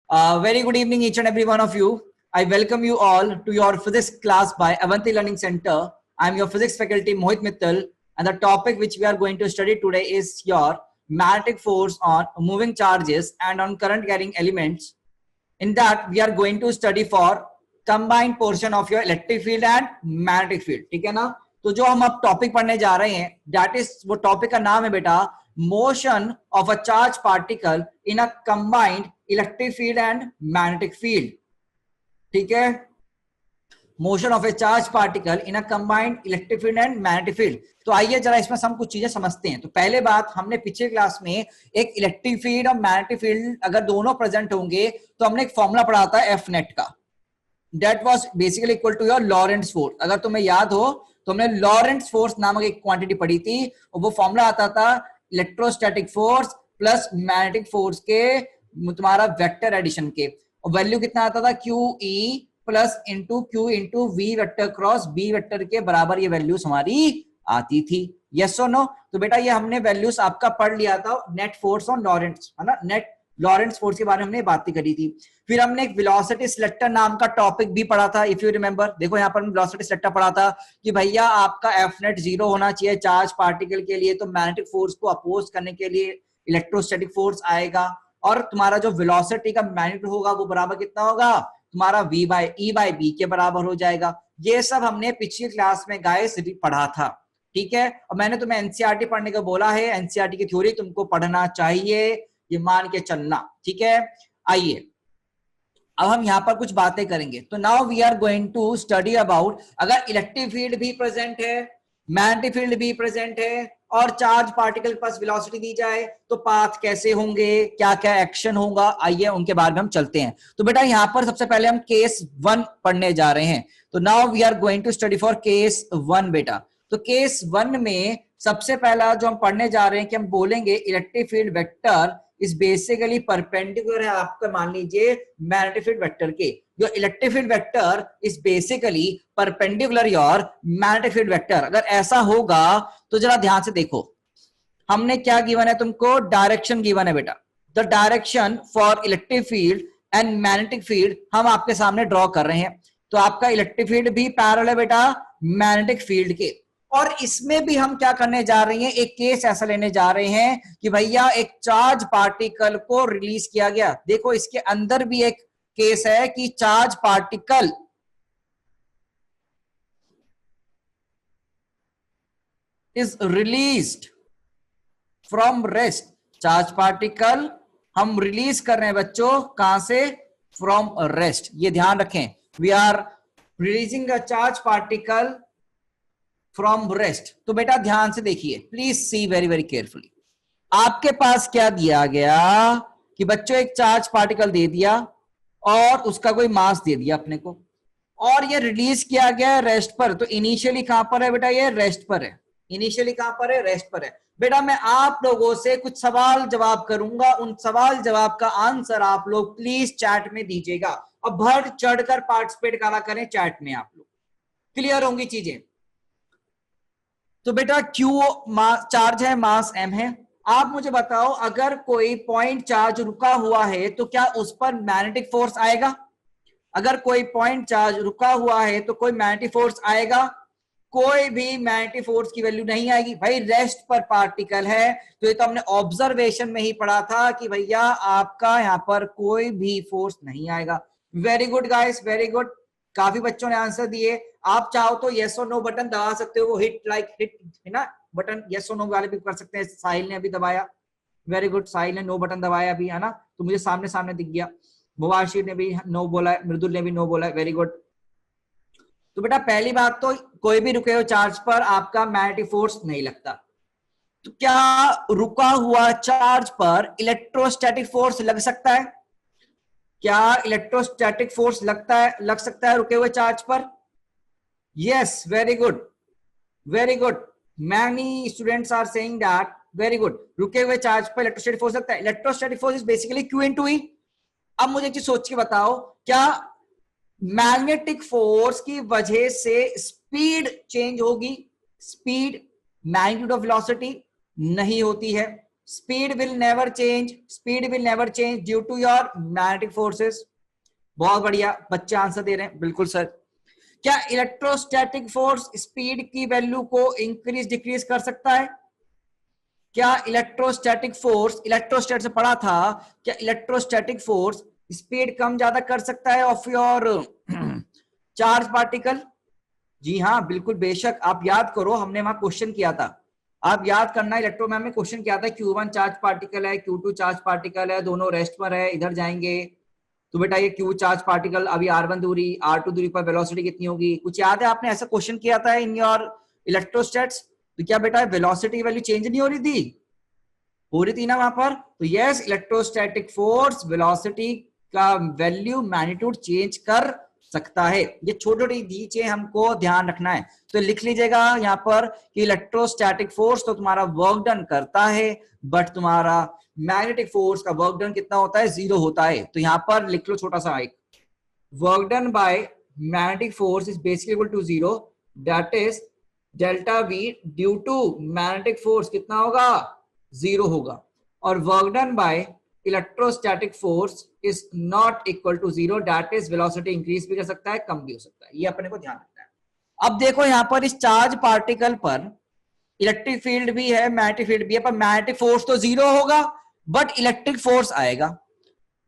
Very good evening, each and every one of you. I welcome you all to your physics class by Avanti Learning Center. I am your physics faculty Mohit Mittal, and the topic which we are going to study today is your magnetic force on moving charges and on current carrying elements. In that, we are going to study for combined portion of your electric field and magnetic field. ठीक है ना? तो जो हम अब topic पढ़ने जा रहे हैं, that is वो टॉपिक का नाम है बेटा motion of a charged particle in a combined electric field and magnetic field. ठीक है? Motion of A charge particle in a combined electric field and magnetic field. तो आइए जरा इसमें हम कुछ चीजें समझते हैं. तो पहले बात, हमने पिछले क्लास में एक इलेक्ट्रिक फील्ड और मैग्नेटिक फील्ड अगर दोनों प्रेजेंट होंगे तो हमने एक फॉर्मूला पढ़ा था एफ नेट का. That was basically equal to your Lorentz force. अगर तुम्हें याद हो तो हमने लॉरेंट्ज फोर्स नामक एक क्वांटिटी पढ़ी थी और वो फॉर्मूला आता था electrostatic force plus magnetic force के तुम्हारा वेक्टर एडिशन के. और वैल्यू कितना आता था Q E plus into Q into V vector cross B vector के बराबर ये वैल्यूज हमारी आती थी. यस और नो? तो बेटा ये हमने वैल्यूज आपका पढ़ लिया था नेट फोर्स ऑन लॉरेंट्स, है ना? नेट लॉरेंट्स फोर्स के बारे में हमने बात करी थी. फिर हमने एक वेलोसिटी सिलेक्टर नाम का टॉपिक भी पढ़ा था, इफ यू रिमेंबर. देखो यहाँ पर वेलोसिटी सिलेक्टर पढ़ा था कि भैया आपका एफ नेट 0 होना चाहिए चार्ज पार्टिकल के लिए, तो मैग्नेटिक फोर्स को अपोज करने के लिए इलेक्ट्रोस्टैटिक फोर्स आएगा और तुम्हारा जो वेलोसिटी का मैग्नीट्यूड होगा वो बराबर कितना होगा तुम्हारा v by E by B के बराबर हो जाएगा. ये सब हमने पिछली क्लास में गाइस पढ़ा था. ठीक है? और मैंने तुम्हें एनसीईआरटी पढ़ने को बोला है, एनसीईआरटी की थ्योरी तुमको पढ़ना चाहिए, ये मान के चलना. ठीक है? आइए अब हम यहाँ पर कुछ बातें करेंगे. तो now we are going to study about अगर इलेक्ट्रिक फील्ड भी प्रेजेंट है, मैग्नेटिक फील्ड भी प्रेजेंट है और चार्ज पार्टिकल के पास वेलोसिटी दी जाए तो पाथ कैसे होंगे, क्या क्या एक्शन होगा, आइए उनके बारे में हम चलते हैं. तो बेटा यहाँ पर सबसे पहले हम केस 1 पढ़ने जा रहे हैं. तो now we are going to study for case 1 बेटा. तो केस 1 में सबसे पहला जो हम पढ़ने जा रहे हैं कि हम बोलेंगे electric field vector is basically perpendicular है आपका, मान लीजिए मैग्नेटिक फील्ड वेक्टर के. जो electric field vector is basically perpendicular your magnetic field vector. अगर ऐसा होगा तो जरा ध्यान से देखो, हमने क्या गिवन है तुमको, डायरेक्शन गिवन है बेटा. The direction for electric field and magnetic field हम आपके सामने ड्रॉ कर रहे हैं. तो आपका इलेक्ट्रिक फील्ड भी पैरेलल है बेटा मैग्नेटिक फील्ड के. और इसमें भी हम क्या करने जा रहे हैं, एक केस ऐसा लेने जा रहे हैं कि भैया एक चार्ज पार्टिकल को रिलीज किया गया. देखो इसके अंदर भी एक केस है कि charge particle is released from rest. Charge particle हम रिलीज कर रहे हैं बच्चों, कहां से, फ्रॉम रेस्ट. ये ध्यान रखें, we are releasing a charge particle from rest. तो बेटा ध्यान से देखिए, please see very very carefully. आपके पास क्या दिया गया कि बच्चों एक चार्ज पार्टिकल दे दिया और उसका कोई मास दे दिया अपने को, और ये रिलीज किया गया है रेस्ट पर. तो इनिशियली कहां पर है बेटा, ये रेस्ट पर है. इनिशियली कहां पर है, रेस्ट पर है. बेटा मैं आप लोगों से कुछ सवाल जवाब करूंगा, उन सवाल जवाब का आंसर आप लोग प्लीज चैट में दीजिएगा और बढ़ चढ़कर पार्टिसिपेट करा करें चैट में. आप लोग क्लियर होंगी चीजें. तो बेटा Q चार्ज है, मास m है. आप मुझे बताओ अगर कोई पॉइंट चार्ज रुका हुआ है तो क्या उस पर मैग्नेटिक फोर्स आएगा? अगर कोई पॉइंट चार्ज रुका हुआ है तो कोई मैग्नेटिक फोर्स आएगा? कोई भी मैग्नेटिक फोर्स की वैल्यू नहीं आएगी. भाई रेस्ट पर पार्टिकल है, तो ये तो हमने ऑब्जर्वेशन में ही पढ़ा था कि भैया आपका यहाँ पर कोई भी फोर्स नहीं आएगा. Very good guys, very good. काफी बच्चों ने आंसर दिए. आप चाहो तो यस और नो बटन दबा सकते हो, वो हिट है ना बटन, यस और नो वाले भी कर सकते हैं. साहिल ने अभी दबाया, वेरी गुड. साहिल ने नो बटन दबाया अभी, है ना, तो मुझे सामने सामने दिख गया. मुबाशिर ने भी नो बोला है, मृदुल ने भी नो बोला है, वेरी गुड. तो बेटा पहली बात तो कोई भी रुके हुए चार्ज पर आपका मैग्नेटिक फोर्स नहीं लगता. तो क्या रुका हुआ चार्ज पर इलेक्ट्रोस्टैटिक फोर्स लग सकता है? क्या इलेक्ट्रोस्टैटिक फोर्स लग सकता है रुके हुए चार्ज पर? Yes, very good, very good. Many students are saying that, very good. रुके हुए चार्ज पर इलेक्ट्रोस्टैटिक फोर्स लगता है. Electrostatic force is basically Q into E. अब मुझे एक चीज सोच के बताओ, क्या मैग्नेटिक फोर्स की वजह से स्पीड चेंज होगी? स्पीड मैग्नीट्यूड ऑफ वेलोसिटी नहीं होती है. Speed will never change, speed will never change due to your magnetic forces. बहुत बढ़िया, बच्चे आंसर दे रहे हैं, बिल्कुल सर। क्या इलेक्ट्रोस्टैटिक फोर्स स्पीड की वैल्यू को इंक्रीज डिक्रीज कर सकता है? क्या इलेक्ट्रोस्टैटिक फोर्स, इलेक्ट्रोस्टैट से पढ़ा था, क्या इलेक्ट्रोस्टैटिक फोर्स स्पीड कम ज्यादा कर सकता है ऑफ योर चार्ज पार्टिकल? जी हाँ, बिल्कुल बेशक। आप याद करो, हमने वहां क्वेश्चन किया था, आप याद करना, इलेक्ट्रोमैम में क्वेश्चन किया था, Q1 चार्ज पार्टिकल है, Q2 चार्ज पार्टिकल है, दोनों रेस्ट पर है, इधर जाएंगे तो बेटा ये Q चार्ज पार्टिकल अभी R1 दूरी, R2 दूरी पर वेलोसिटी कितनी होगी? कुछ याद है? आपने ऐसा क्वेश्चन किया था इन योर इलेक्ट्रोस्टैट्स? तो क्या बेटा वेलोसिटी वैल्यू चेंज नहीं हो रही थी? हो रही थी ना वहां पर। तो यस, इलेक्ट्रोस्टैटिक फोर्स वेलोसिटी का वैल्यू मैग्नीट्यूड चेंज कर सकता है। ये छोटी छोटी चीजें हमको ध्यान रखना है। तो लिख लीजिएगा यहाँ पर कि इलेक्ट्रोस्टैटिक फोर्स तो तुम्हारा वर्क डन करता है, बट तुम्हारा मैग्नेटिक फोर्स का वर्क डन कितना होता है? 0 होता है। तो यहाँ पर लिख लो छोटा सा एक, work done by magnetic force is basically equal to 0, that is delta V due to magnetic force कितना होगा? 0 होगा। और work done by electrostatic force is not equal to 0, that is velocity increase भी कर सकता है, कम भी हो सकता है। ये अपने को ध्यान रखना है। अब देखो यहाँ पर इस चार्ज पार्टिकल पर इलेक्ट्रिक फील्ड भी है, मैग्नेटिक फील्ड भी है, पर मैग्नेटिक फोर्स तो 0 होगा, बट इलेक्ट्रिक फोर्स आएगा।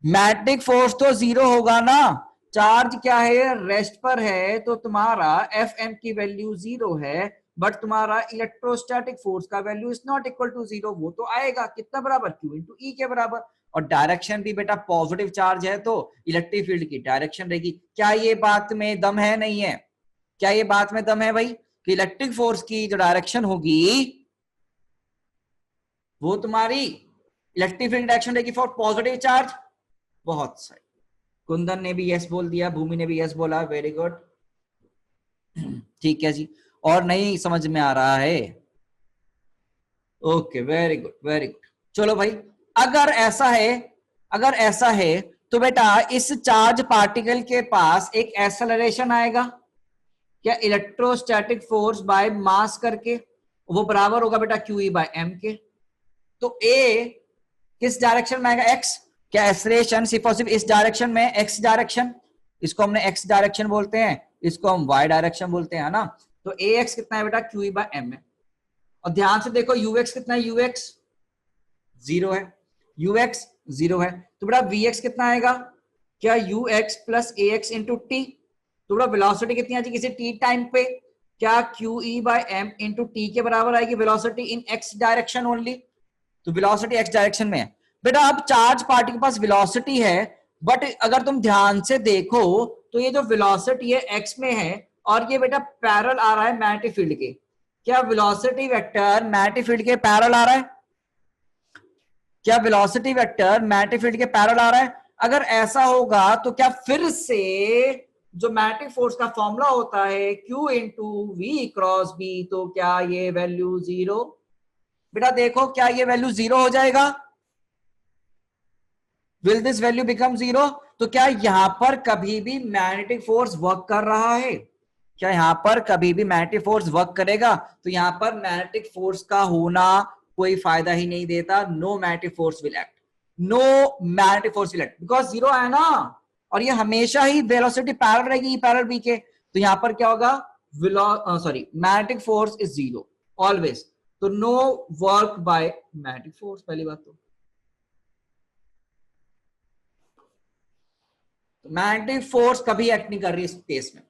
मैग्नेटिक फोर्स तो 0 होगा ना, चार्ज क्या है? रेस्ट पर है, तो तुम्हारा Fm की वैल्यू 0 है, बट तुम्हारा इलेक्ट्रोस्टैटिक फोर्स का value is not equal to 0। वो तो आएगा कितना बराबर? Q इंटू ई के बराबर। और डायरेक्शन भी बेटा पॉजिटिव चार्ज है तो इलेक्ट्रिक फील्ड की डायरेक्शन रहेगी। क्या ये बात में दम है? नहीं है? क्या ये बात में दम है भाई कि इलेक्ट्रिक फोर्स की जो डायरेक्शन होगी वो तुम्हारी इलेक्ट्रिक फील्ड डायरेक्शन रहेगी फॉर पॉजिटिव चार्ज? बहुत सही, कुंदन ने भी यस बोल दिया, भूमि ने भी यस बोला, वेरी गुड। ठीक है जी, और नहीं समझ में आ रहा है? Okay, very good very good. चलो भाई, अगर ऐसा है, अगर ऐसा है तो बेटा इस चार्ज पार्टिकल के पास एक एक्सेलरेशन आएगा, क्या इलेक्ट्रोस्टैटिक फोर्स बाय मास करके, वो बराबर होगा बेटा QE बाय M के। तो A किस डायरेक्शन में आएगा? X। क्या एक्सेलरेशन सिर्फ और सिर्फ इस डायरेक्शन में, X डायरेक्शन, इसको हमने X डायरेक्शन बोलते हैं, इसको हम Y डायरेक्शन बोलते हैं ना। तो AX कितना है बेटा? QE बाय M है। और ध्यान से देखो UX कितना है? UX 0 है, UX 0 है। तो बेटा VX कितना आएगा? क्या UX plus AX into T. तो बेटा वेलोसिटी कितनी आएगी किसी टी टाइम पे? क्या QE by M into T के बराबर आएगी velocity in X direction only. तो वेलोसिटी X डायरेक्शन में है बेटा। अब चार्ज पार्टिकल के पास वेलोसिटी है, बट अगर तुम ध्यान से देखो तो ये जो वेलोसिटी है X में है, और ये बेटा पैरेलल आ रहा है मैग्नेटिक फील्ड के। क्या वेलोसिटी वेक्टर मैग्नेटिक फील्ड के पैरेलल आ रहा है? क्या वेलोसिटी वेक्टर मैग्नेटिक फील्ड के पैरेलल आ रहा है? अगर ऐसा होगा तो क्या फिर से जो मैग्नेटिक फोर्स का फॉर्मूला होता है Q into V cross B, तो क्या ये वैल्यू 0? बेटा देखो, क्या ये वैल्यू 0 हो जाएगा? Will this value become 0? तो क्या यहां पर कभी भी मैग्नेटिक फोर्स वर्क कर रहा है? क्या यहां पर कभी भी मैग्नेटिक फोर्स वर्क करेगा? तो यहां पर मैग्नेटिक फोर्स का होना कोई फायदा ही नहीं देता। No magnetic force will act, no magnetic force will act, because 0 है ना। और ये हमेशा ही वेलोसिटी पैरेलल रहेगी पैरेलल बी के। तो यहां पर क्या होगा? Magnetic force is 0 always. तो no work by magnetic force, पहली बात तो मैग्नेटिक फोर्स कभी एक्ट नहीं कर रही इस केस में।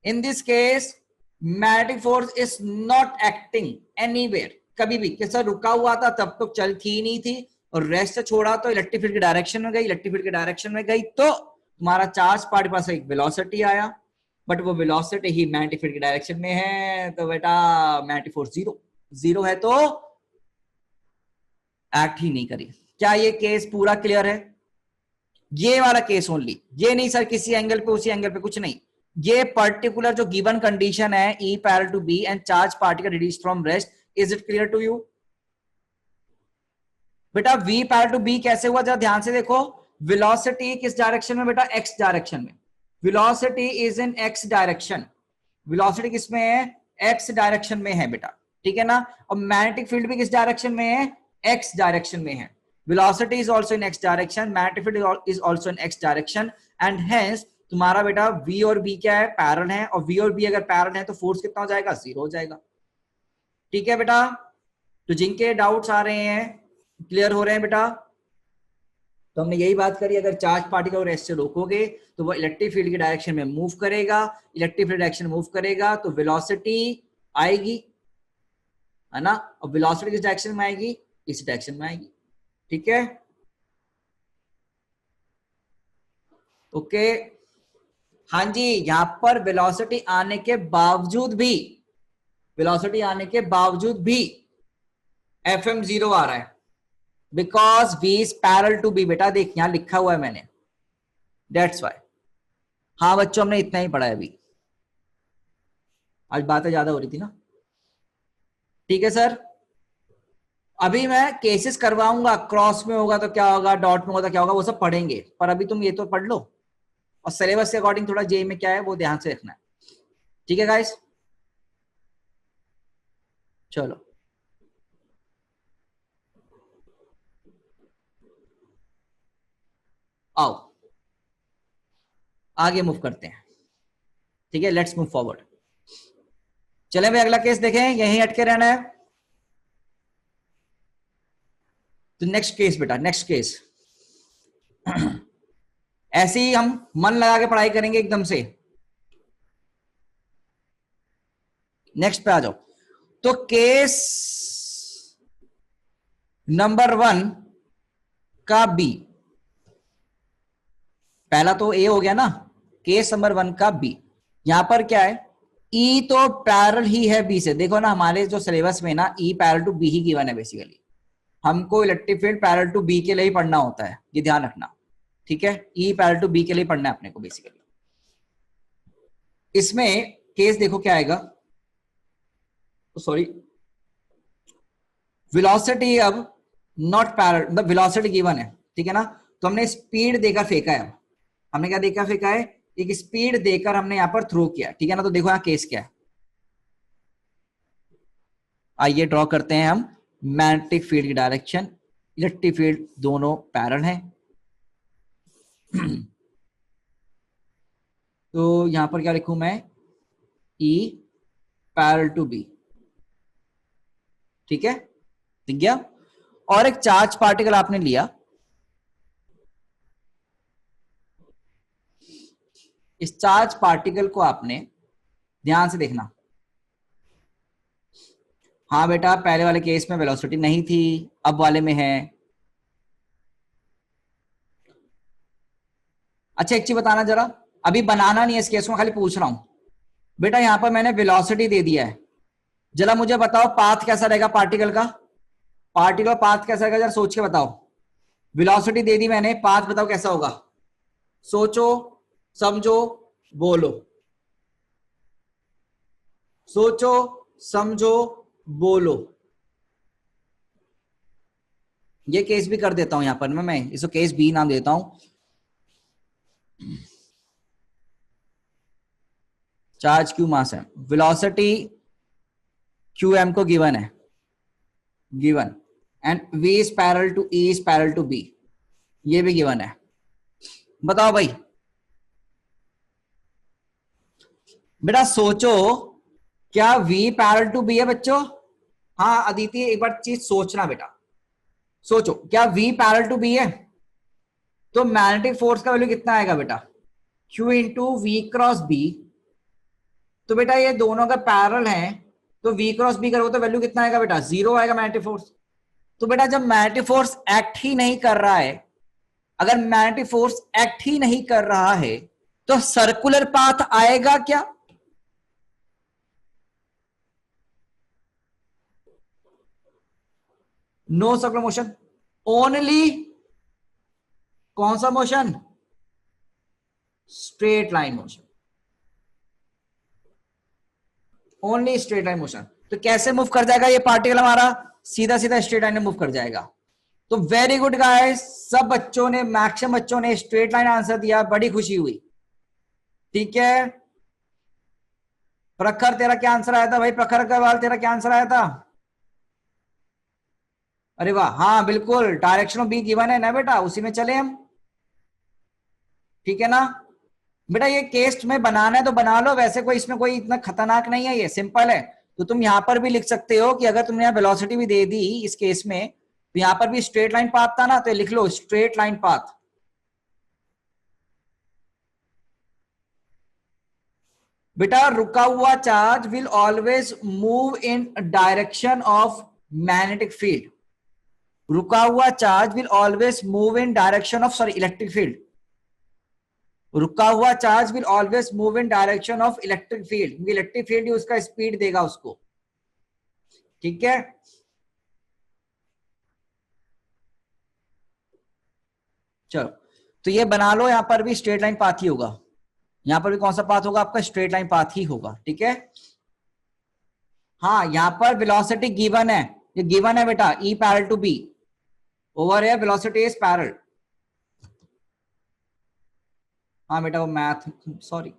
In this case magnetic force is not acting anywhere, कभी भी। कैसा रुका हुआ था तब तो चल थी नहीं थी, और रेस्ट से छोड़ा तो इलेक्ट्रिक फील्ड की डायरेक्शन में गई, इलेक्ट्रिक फील्ड की डायरेक्शन में गई तो तुम्हारा चार्ज पार्टिकल पास एक वेलोसिटी आया, बट वो वेलोसिटी ही मैग्नेटिक फील्ड की डायरेक्शन में है। तो बेटा मैग्नेटिक फोर्स 0 है तो एक्ट ही नहीं करी। क्या ये केस पूरा क्लियर है? ये वाला केस ओनली, ये नहीं सर किसी एंगल पे उसी एंगल पे कुछ नहीं। ये पर्टिकुलर जो गिवन कंडीशन है E parallel to B and charge particle release from rest, is it clear to you? बेटा V पैरेलल टू B कैसे हुआ? जरा ध्यान से देखो, वेलोसिटी किस डायरेक्शन में बेटा? X डायरेक्शन में। Velocity is in X direction, velocity किसमें है? X डायरेक्शन में है बेटा, ठीक है ना। और मैग्नेटिक फील्ड भी किस डायरेक्शन में है? एक्स डायरेक्शन में है, velocity is also in x direction, magnetic field is also in x direction, and hence तुम्हारा बेटा v और b क्या है, पैरेलल है, और v और b अगर पैरेलल है तो फोर्स कितना हो जाएगा, 0 हो जाएगा। ठीक है बेटा, तो जिनके डाउट्स आ रहे हैं, क्लियर हो रहे हैं बेटा, तो हमने यही बात करी, अगर चार्ज पार्टिकल और ऐसे रोकोगे तो वो इलेक्ट्रिक फील्ड की डायरेक्शन में मूव करेगा, इलेक्ट्रिक फील्ड डायरेक्शन मूव करेगा तो वेलोसिटी आएगी, है ना, और वेलोसिटी किस डायरेक्शन में आएगी, इस डायरेक्शन में आएगी। ठीक है, ओके। हाँ जी, यहां पर वेलोसिटी आने के बावजूद भी, वेलोसिटी आने के बावजूद भी FM 0 आ रहा है, because V is parallel to B। बेटा देख यहां लिखा हुआ है मैंने, दैट्स वाई। हाँ बच्चों, हमने इतना ही पढ़ा है अभी, आज बातें ज्यादा हो रही थी ना। ठीक है सर, अभी मैं केसेस करवाऊंगा, क्रॉस में होगा तो क्या होगा, डॉट में होगा तो क्या होगा, वो सब पढ़ेंगे, पर अभी तुम ये तो पढ़ लो, और सिलेबस के अकॉर्डिंग थोड़ा जे में क्या है वो ध्यान से रखना है। ठीक है गाइस, चलो आओ आगे मूव करते हैं। ठीक है, लेट्स मूव फॉरवर्ड। चले भाई अगला केस देखें, यहीं अटके रहना है। तो नेक्स्ट केस बेटा, नेक्स्ट केस ऐसे ही हम मन लगा के पढ़ाई करेंगे एकदम से। नेक्स्ट पे आ जाओ। तो केस नंबर 1 का बी, पहला तो ए हो गया ना, केस नंबर 1 का बी, यहां पर क्या है, ई तो पैरेलल ही है बी से। देखो ना हमारे जो सिलेबस में ना ई पैरेलल टू बी ही गिवन है बेसिकली, हमको electric field parallel to B के लिए ही पढ़ना होता है, ये ध्यान रखना। ठीक है, ई पैरेलल टू बी के लिए पढ़ना है अपने को बेसिकली। इसमें केस देखो क्या आएगा, सॉरी, वेलोसिटी अब नॉट पैरेलल, मतलब वेलोसिटी गिवन है, ठीक है ना, तो हमने स्पीड देकर फेंका है। हमने क्या देखा फेंका है, एक स्पीड देकर हमने यहां पर थ्रो किया, ठीक है ना। तो देखो यहां केस क्या है, आइए ड्रॉ करते हैं हम मैग्नेटिक फील्ड की डायरेक्शन, इलेक्ट्रिक फील्ड दोनों पैरेलल हैं। तो यहां पर क्या लिखूं मैं, ई पैरेलल टू बी, ठीक है, दिख गया। और एक चार्ज पार्टिकल आपने लिया, इस चार्ज पार्टिकल को आपने ध्यान से देखना। हाँ बेटा, पहले वाले केस में वेलोसिटी नहीं थी, अब वाले में है। अच्छा एक चीज बताना जरा, अभी बनाना नहीं है इस केस को, खाली पूछ रहा हूं। बेटा यहां पर मैंने वेलोसिटी दे दिया है, जरा मुझे बताओ पाथ कैसा रहेगा पार्टिकल का, पार्टिकल पाथ कैसा रहेगा, जरा सोच के बताओ। वेलोसिटी दे दी मैंने, पाथ बताओ कैसा होगा, सोचो समझो बोलो, सोचो समझो बोलो। ये केस भी कर देता हूं यहां पर मैं इसको केस बी नाम देता हूं। चार्ज क्यू मास है, वेलोसिटी क्यू एम को गिवन है, given, and v is parallel to e is parallel to b, ये भी गिवन है। बताओ भाई, बेटा सोचो, क्या v पैरेलल टू b है बच्चों? हाँ अदिति एक बार चीज सोचना बेटा, सोचो क्या v पैरेलल टू b है? तो मैग्नेटिक फोर्स का वैल्यू कितना आएगा बेटा, q into V cross B. तो बेटा ये दोनों का पैरेलल है, तो v क्रॉस बी करोगे तो वैल्यू कितना आएगा बेटा, 0 आएगा मैग्नेटिक फोर्स। तो बेटा जब मैग्नेटिक फोर्स एक्ट ही नहीं कर रहा है, अगर मैग्नेटिक फोर्स एक्ट ही नहीं कर रहा है तो सर्कुलर पाथ आएगा क्या? नो सर्कुलर मोशन, ओनली कौन सा motion, straight line motion, only straight line motion. तो कैसे मूव कर जाएगा ये पार्टिकल हमारा, सीधा सीधा स्ट्रेट लाइन में मूव कर जाएगा। तो वेरी गुड गाइस, सब बच्चों ने, मैक्सिमम बच्चों ने स्ट्रेट लाइन आंसर दिया, बड़ी खुशी हुई। ठीक है, प्रखर तेरा क्या आंसर आया था भाई, प्रखर अग्रवाल तेरा क्या आंसर आया था? अरे वाह, हाँ बिल्कुल, डायरेक्शन ऑफ बी गिवन है ना बेटा, उसी में चले हम, ठीक है ना बेटा। ये केस तुम्हें बनाना है तो बना लो, वैसे कोई इसमें कोई इतना खतरनाक नहीं है, ये सिंपल है। तो तुम यहां पर भी लिख सकते हो कि अगर तुमने यहाँ वेलोसिटी भी दे दी इस केस में, तो यहां पर भी स्ट्रेट लाइन पाथ था ना, तो लिख लो स्ट्रेट लाइन पाथ। बेटा रुका हुआ charge will always move in direction of magnetic field. रुका हुआ charge will always move in direction of sorry electric field. रुका हुआ charge will always move in direction of electric field, क्योंकि electric field ही उसका speed देगा उसको, ठीक है। चलो तो ये बना लो, यहां पर भी स्ट्रेट लाइन पाथ ही होगा, यहां पर भी कौन सा पाथ होगा आपका, स्ट्रेट लाइन पाथ ही होगा, ठीक है। हाँ यहां पर वेलोसिटी गिवन है, ये गिवन है बेटा, E parallel to B, over है वेलोसिटी इज पैरेलल। हाँ बेटा वो मैथ, सॉरी,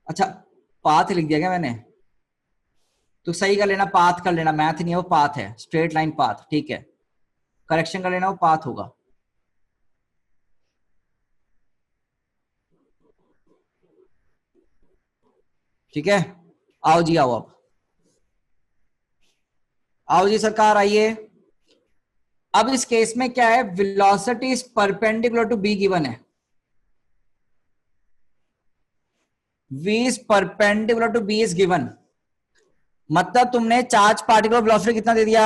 अच्छा पाथ लिख दिया क्या मैंने, तो सही कर लेना, पाथ कर लेना, मैथ नहीं है वो पाथ है, स्ट्रेट लाइन पाथ, ठीक है, करेक्शन कर लेना, वो पाथ होगा। ठीक है, आओ जी आओ, अब आओ जी सरकार आइए। अब इस केस में क्या है, velocity is perpendicular to B given है, v is perpendicular to b is given, मतलब तुमने चार्ज पार्टिकुलर वेलोसिटी कितना दे दिया,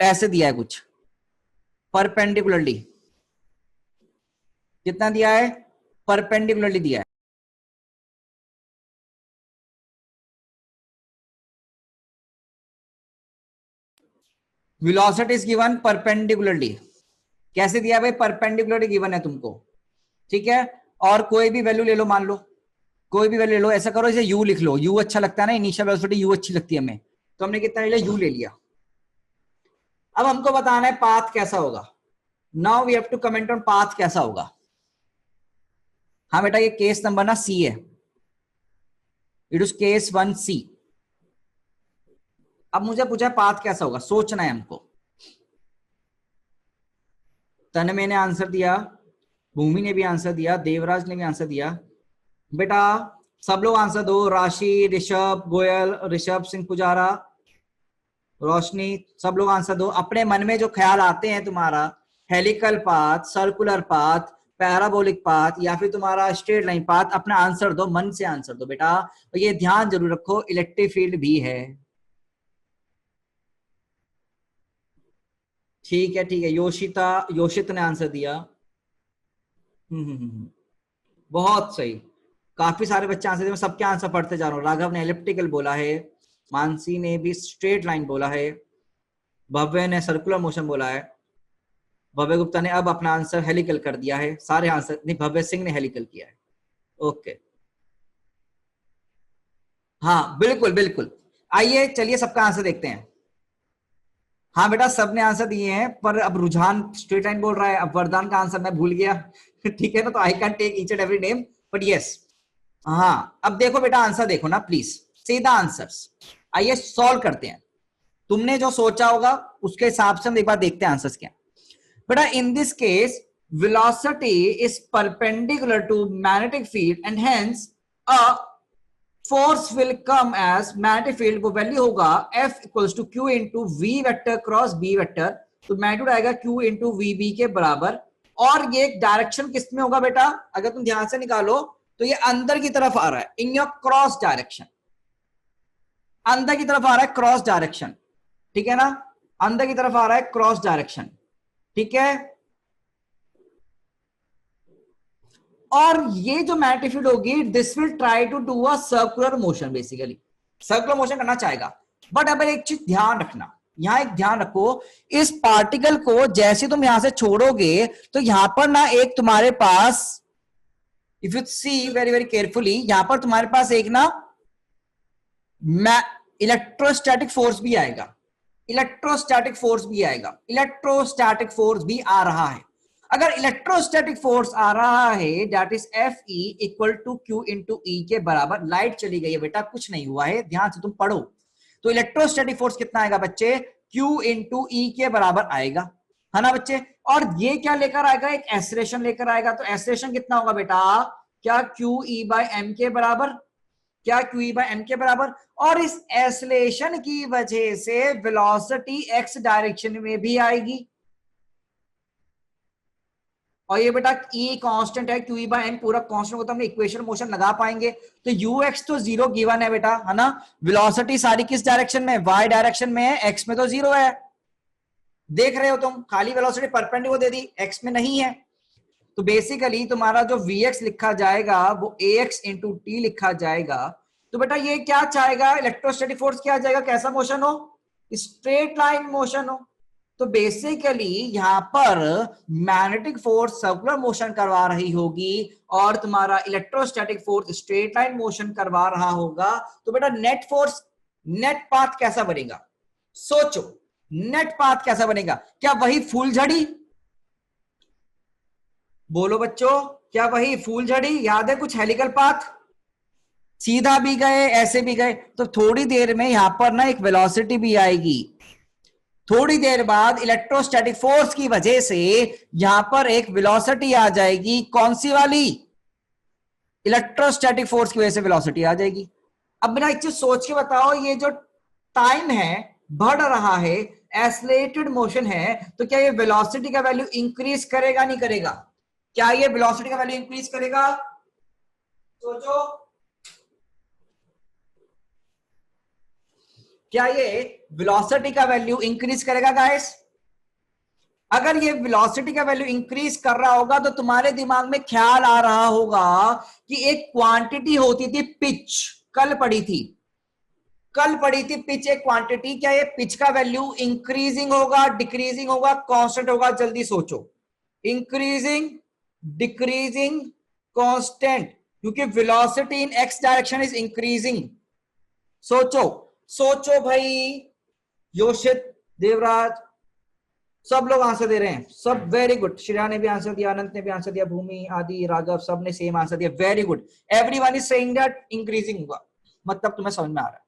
ऐसे दिया है कुछ, परपेंडिकुलरली कितना दिया है, परपेंडिकुलरली दिया है। वेलोसिटी इज गिवन परपेंडिकुलरली, कैसे दिया भाई, परपेंडिकुलरली गिवन है तुमको, ठीक है। और कोई भी वैल्यू ले लो, मान लो कोई भी वैल्यू ले लो, ऐसा करो इसे u लिख लो, u अच्छा लगता है ना, इनिशियल वेलोसिटी u अच्छी लगती है हमें, तो हमने कितना ले लिया, u ले लिया। अब हमको बताना है पाथ कैसा होगा, now we have to comment on path कैसा होगा। हाँ बेटा ये केस नंबर ना सी है, इट इज केस 1C। अब मुझे पूछा पाथ कैसा होगा, सोचना है हमको। तन्मय ने आंसर दिया, भूमि ने भी आंसर दिया, देवराज ने भी आंसर दिया, बेटा सब लोग आंसर दो, राशि, ऋषभ गोयल, ऋषभ सिंह पुजारा, रोशनी, सब लोग आंसर दो। अपने मन में जो ख्याल आते हैं तुम्हारा, helical path, circular path, parabolic path, या फिर तुम्हारा स्ट्रेट लाइन पाथ, अपना आंसर दो, मन से आंसर दो बेटा। और ये ध्यान जरूर रखो, इलेक्ट्रिक फील्ड भी है, ठीक है ठीक है। योशित ने आंसर दिया, बहुत सही, काफी सारे बच्चे आंसर दिए, मैं सबके आंसर पढ़ते जा रहा हूँ। राघव ने एलिप्टिकल बोला है, मानसी ने भी स्ट्रेट लाइन बोला है, भव्य ने सर्कुलर मोशन बोला है, भव्य गुप्ता ने अब अपना आंसर हेलिकल कर दिया है, सारे आंसर नहीं, भव्य सिंह ने हेलिकल किया है, ओके। हाँ बिल्कुल बिल्कुल, आइए चलिए सबका आंसर देखते हैं। हाँ बेटा सबने आंसर दिए हैं, पर अब रुझान स्ट्रेट लाइन बोल रहा है, अब वरदान का आंसर मैं भूल गया ठीक है ना, तो I can take each and every name, but yes. हाँ अब देखो बेटा, आंसर देखो ना प्लीज, सीधा आंसर्स, आइए सॉल्व करते हैं। तुमने जो सोचा होगा उसके हिसाब से हम एक बार देखते हैं आंसर्स क्या। बेटा in this case velocity is perpendicular to magnetic field and hence a force will come as magnetic field, वो वैल्यू होगा F equals to Q into V vector cross B vector, तो मैग्नीट्यूड आएगा Q into VB के बराबर। और ये direction किस में होगा बेटा, अगर तुम ध्यान से निकालो तो ये अंदर की तरफ आ रहा है, इन योर क्रॉस डायरेक्शन, अंदर की तरफ आ रहा है क्रॉस डायरेक्शन, ठीक है ना, अंदर की तरफ आ रहा है क्रॉस डायरेक्शन, ठीक है। और ये जो मैग्नेटिक फील्ड होगी, this will try to do a circular motion, basically circular motion करना चाहेगा। बट अब एक चीज ध्यान रखना, यहां एक ध्यान रखो, इस पार्टिकल को जैसे तुम यहां से छोड़ोगे तो यहां पर ना एक तुम्हारे पास, if you see very very carefully, यहां पर तुम्हारे पास एक ना इलेक्ट्रोस्टैटिक फोर्स भी आएगा, इलेक्ट्रोस्टैटिक फोर्स भी आएगा, इलेक्ट्रोस्टैटिक फोर्स भी आ रहा है। अगर इलेक्ट्रोस्टैटिक फोर्स आ रहा है, that is F E equal to Q into E के बराबर। लाइट चली गई है बेटा, कुछ नहीं हुआ है, ध्यान से तुम पढ़ो, तो इलेक्ट्रोस्टैटिक फोर्स कितना आएगा बच्चे, Q इंटू ई के बराबर आएगा, है ना बच्चे। और ये क्या लेकर आएगा, एक एक्सेलरेशन लेकर आएगा। तो एक्सेलरेशन कितना होगा बेटा, क्या क्यू ई बाय एम के बराबर, क्या क्यू ई बाय एम के बराबर। और इस एक्सेलरेशन की वजह से वेलोसिटी एक्स डायरेक्शन में भी आएगी। और ये बेटा ई कांस्टेंट है, क्यू ई बाय एम पूरा कांस्टेंट होता है, हम इक्वेशन मोशन लगा पाएंगे। तो यू एक्स तो जीरो गिवन है बेटा, है ना। वेलोसिटी सारी किस डायरेक्शन में, वाई डायरेक्शन में है, एक्स में तो जीरो है, देख रहे हो तुम, खाली वेलोसिटी परपेंडिकुलर दे दी, एक्स में नहीं है। तो बेसिकली तुम्हारा जो Vx लिखा जाएगा वो Ax इंटू टी लिखा जाएगा। तो बेटा ये क्या चाहेगा, इलेक्ट्रोस्टैटिक फोर्स क्या आ जाएगा, कैसा मोशन हो, स्ट्रेट लाइन मोशन हो। तो बेसिकली यहां पर मैग्नेटिक फोर्स सर्कुलर मोशन करवा रही होगी और तुम्हारा electrostatic force straight line motion करवा रहा होगा। तो बेटा नेट फोर्स, नेट पाथ कैसा बनेगा, सोचो, नेट पाथ कैसा बनेगा, क्या वही फूलझड़ी, बोलो बच्चों, क्या वही फूलझड़ी याद है, कुछ हेलिकल पाथ, सीधा भी गए ऐसे भी गए। तो थोड़ी देर में यहां पर ना एक वेलोसिटी भी आएगी, थोड़ी देर बाद इलेक्ट्रोस्टैटिक फोर्स की वजह से यहां पर एक वेलोसिटी आ जाएगी, कौन सी वाली, इलेक्ट्रोस्टैटिक फोर्स की वजह से वेलोसिटी आ जाएगी। अब बिना एक चीज सोच के बताओ, ये जो टाइम है बढ़ रहा है, एक्सेलरेटेड मोशन है, तो क्या ये वेलोसिटी का वैल्यू इंक्रीज करेगा नहीं करेगा, क्या ये वेलोसिटी का वैल्यू इंक्रीज करेगा, सोचो, क्या ये वेलोसिटी का वैल्यू इंक्रीज करेगा गाइस। अगर ये वेलोसिटी का वैल्यू इंक्रीज कर रहा होगा तो तुम्हारे दिमाग में ख्याल आ रहा होगा कि एक क्वांटिटी होती थी पिच, कल पढ़ी थी, कल पढ़ी थी पिच एक क्वांटिटी, क्या ये पिच का वैल्यू इंक्रीजिंग होगा, डिक्रीजिंग होगा, कांस्टेंट होगा, जल्दी सोचो, इंक्रीजिंग, डिक्रीजिंग, कांस्टेंट, क्योंकि velocity in x direction is increasing. सोचो, सोचो भाई, योशित, देवराज, सब लोग आंसर दे रहे हैं, सब वेरी गुड, श्रेया ने भी आंसर दिया, अनंत ने भी आंसर दिया, भूमि, आदि, राघव, सब ने सेम आंसर दिया, very good, everyone is saying that increasing होगा, मतलब तुम्हें समझ में आ रहा है।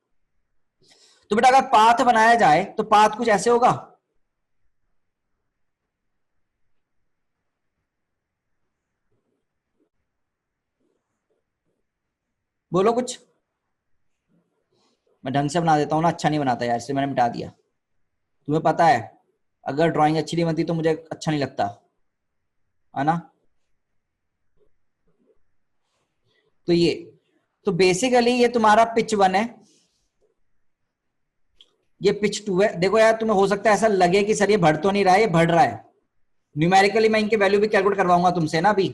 तो बेटा अगर पाथ बनाया जाए तो पाथ कुछ ऐसे होगा, बोलो कुछ, मैं ढंग से बना देता हूं ना, अच्छा नहीं बनाता यार, इससे मैंने मिटा दिया, तुम्हें पता है अगर ड्राइंग अच्छी नहीं बनती तो मुझे अच्छा नहीं लगता, है ना। तो ये, तो बेसिकली ये तुम्हारा पिच 1 है, ये पिच 2 है। देखो यार तुम्हें हो सकता है ऐसा लगे कि सर ये बढ़ तो नहीं रहा है, ये बढ़ रहा है, न्यूमेरिकली मैं इनके वैल्यू भी कैलकुलेट करवाऊंगा तुमसे ना अभी।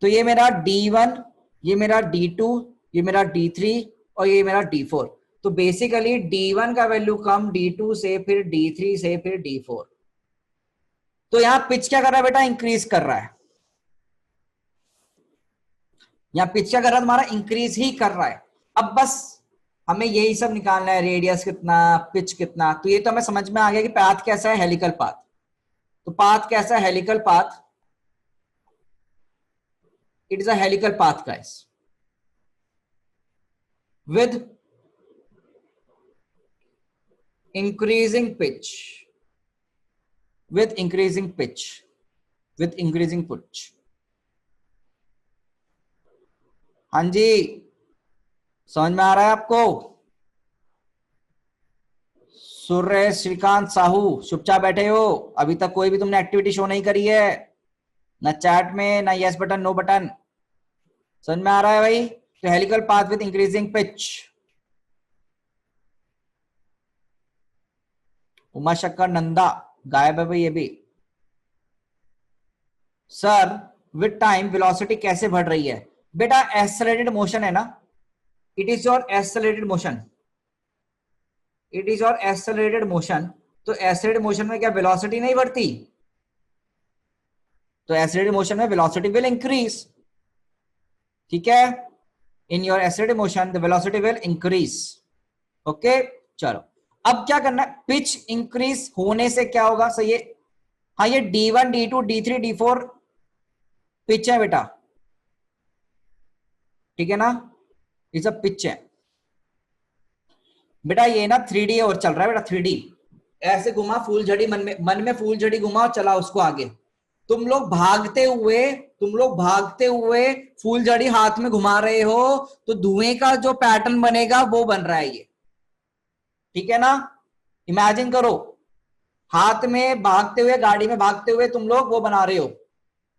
तो ये मेरा D1, ये मेरा D2, ये मेरा D3 और ये मेरा D4। तो बेसिकली D1 का वैल्यू कम D2 से, फिर D3 से, फिर D4। तो यहां पिच क्या कर रहा है बेटा, इंक्रीज कर रहा है, यहां पिच क्या कर रहा है तुम्हारा, इंक्रीज ही कर रहा है। अब बस हमें यही सब निकालना है, रेडियस कितना, पिच कितना। तो ये तो हमें समझ में आ गया कि पाथ कैसा है, हेलिकल पाथ। तो पाथ कैसा है, helical path, it is a helical path guys with increasing pitch, with increasing pitch, with increasing pitch। हाँ जी, समझ में आ रहा है आपको। सूर्य श्रीकांत साहू चुपचाप बैठे हो, अभी तक कोई भी तुमने एक्टिविटी शो नहीं करी है, ना चैट में, ना यस बटन, नो बटन। समझ में आ रहा है भाई। तो helical path with increasing pitch. Uma Shankar Nanda गायब है भाई ये भी। सर विद टाइम वेलोसिटी कैसे बढ़ रही है, बेटा एक्सेलरेटेड मोशन है ना, it is your accelerated motion, it is your accelerated motion. तो एक्सेलरेटेड मोशन में क्या वेलोसिटी नहीं बढ़ती, तो एक्सेलरेटेड मोशन में वेलोसिटी विल इंक्रीज, ठीक है, in your accelerated motion the velocity will increase. Okay चलो, अब क्या करना है, पिच इंक्रीज होने से क्या होगा, सही है, हाँ ये D1, D2, D3, D4 pitch है बेटा, ठीक है ना, ये सब पिच है। बेटा ये ना 3D और चल रहा है बेटा, 3D ऐसे घुमा फूल झड़ी, मन में फूल झड़ी घुमा और चला उसको आगे। तुम लोग भागते हुए फूल झड़ी हाथ में घुमा रहे हो, तो धुएं का जो पैटर्न बनेगा वो बन रहा है ये, ठीक है ना। इमेजिन करो, हाथ में भागते हुए, गाड़ी में भागते हुए तुम लोग वो बना रहे हो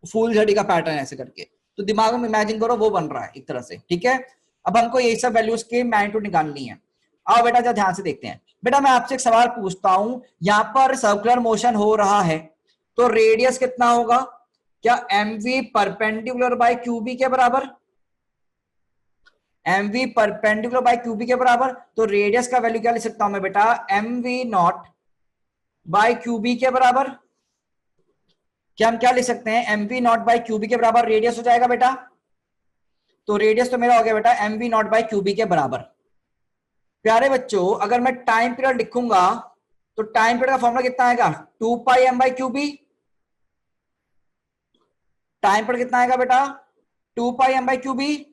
फूल झड़ी का पैटर्न ऐसे करके, तो दिमाग में इमेजिन करो वो बन रहा है एक तरह से, ठीक है। अब हमको ये सब वैल्यूज की मैग्नीट्यूड निकालनी है। आओ बेटा जरा ध्यान से देखते हैं। बेटा मैं आपसे एक सवाल पूछता हूं, यहां पर सर्कुलर मोशन हो रहा है, तो रेडियस कितना होगा? क्या mv परपेंडिकुलर बाय क्यूबी के बराबर? mv परपेंडिकुलर बाय क्यूबी के बराबर, तो रेडियस का वैल्यू क्या लिख सकता हूं मैं बेटा? mv नॉट बाय क्यूबी के बराबर। क्या हम क्या लिख सकते हैं? mv नॉट बाय क्यूबी के बराबर रेडियस हो जाएगा बेटा। तो रेडियस तो मेरा हो गया बेटा mv नॉट बाय क्यूबी के बराबर। प्यारे बच्चों, अगर मैं टाइम पीरियड लिखूंगा तो टाइम पीरियड का फॉर्मूला कितना आएगा? 2 pi m by QB. Time period कितना आएगा बेटा? 2 पाई m बाई क्यूबी।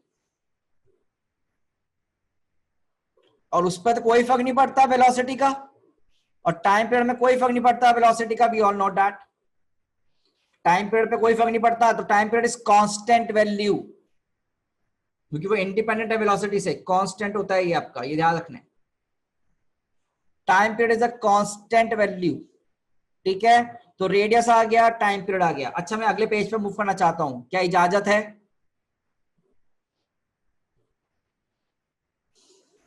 और उस पर तो कोई फर्क नहीं पड़ता वेलोसिटी का, और टाइम पीरियड में कोई फर्क नहीं पड़ता वेलोसिटी का, we all know that. Time period पे कोई फर्क नहीं पड़ता, तो time period is constant value, क्योंकि वो इंडिपेंडेंट है वेलोसिटी से, कांस्टेंट होता है ये आपका, ये ध्यान रखना है। Time period is a constant value, ठीक है। तो रेडियस आ गया, टाइम पीरियड आ गया। अच्छा मैं अगले पेज पे मूव करना चाहता हूं, क्या इजाजत है?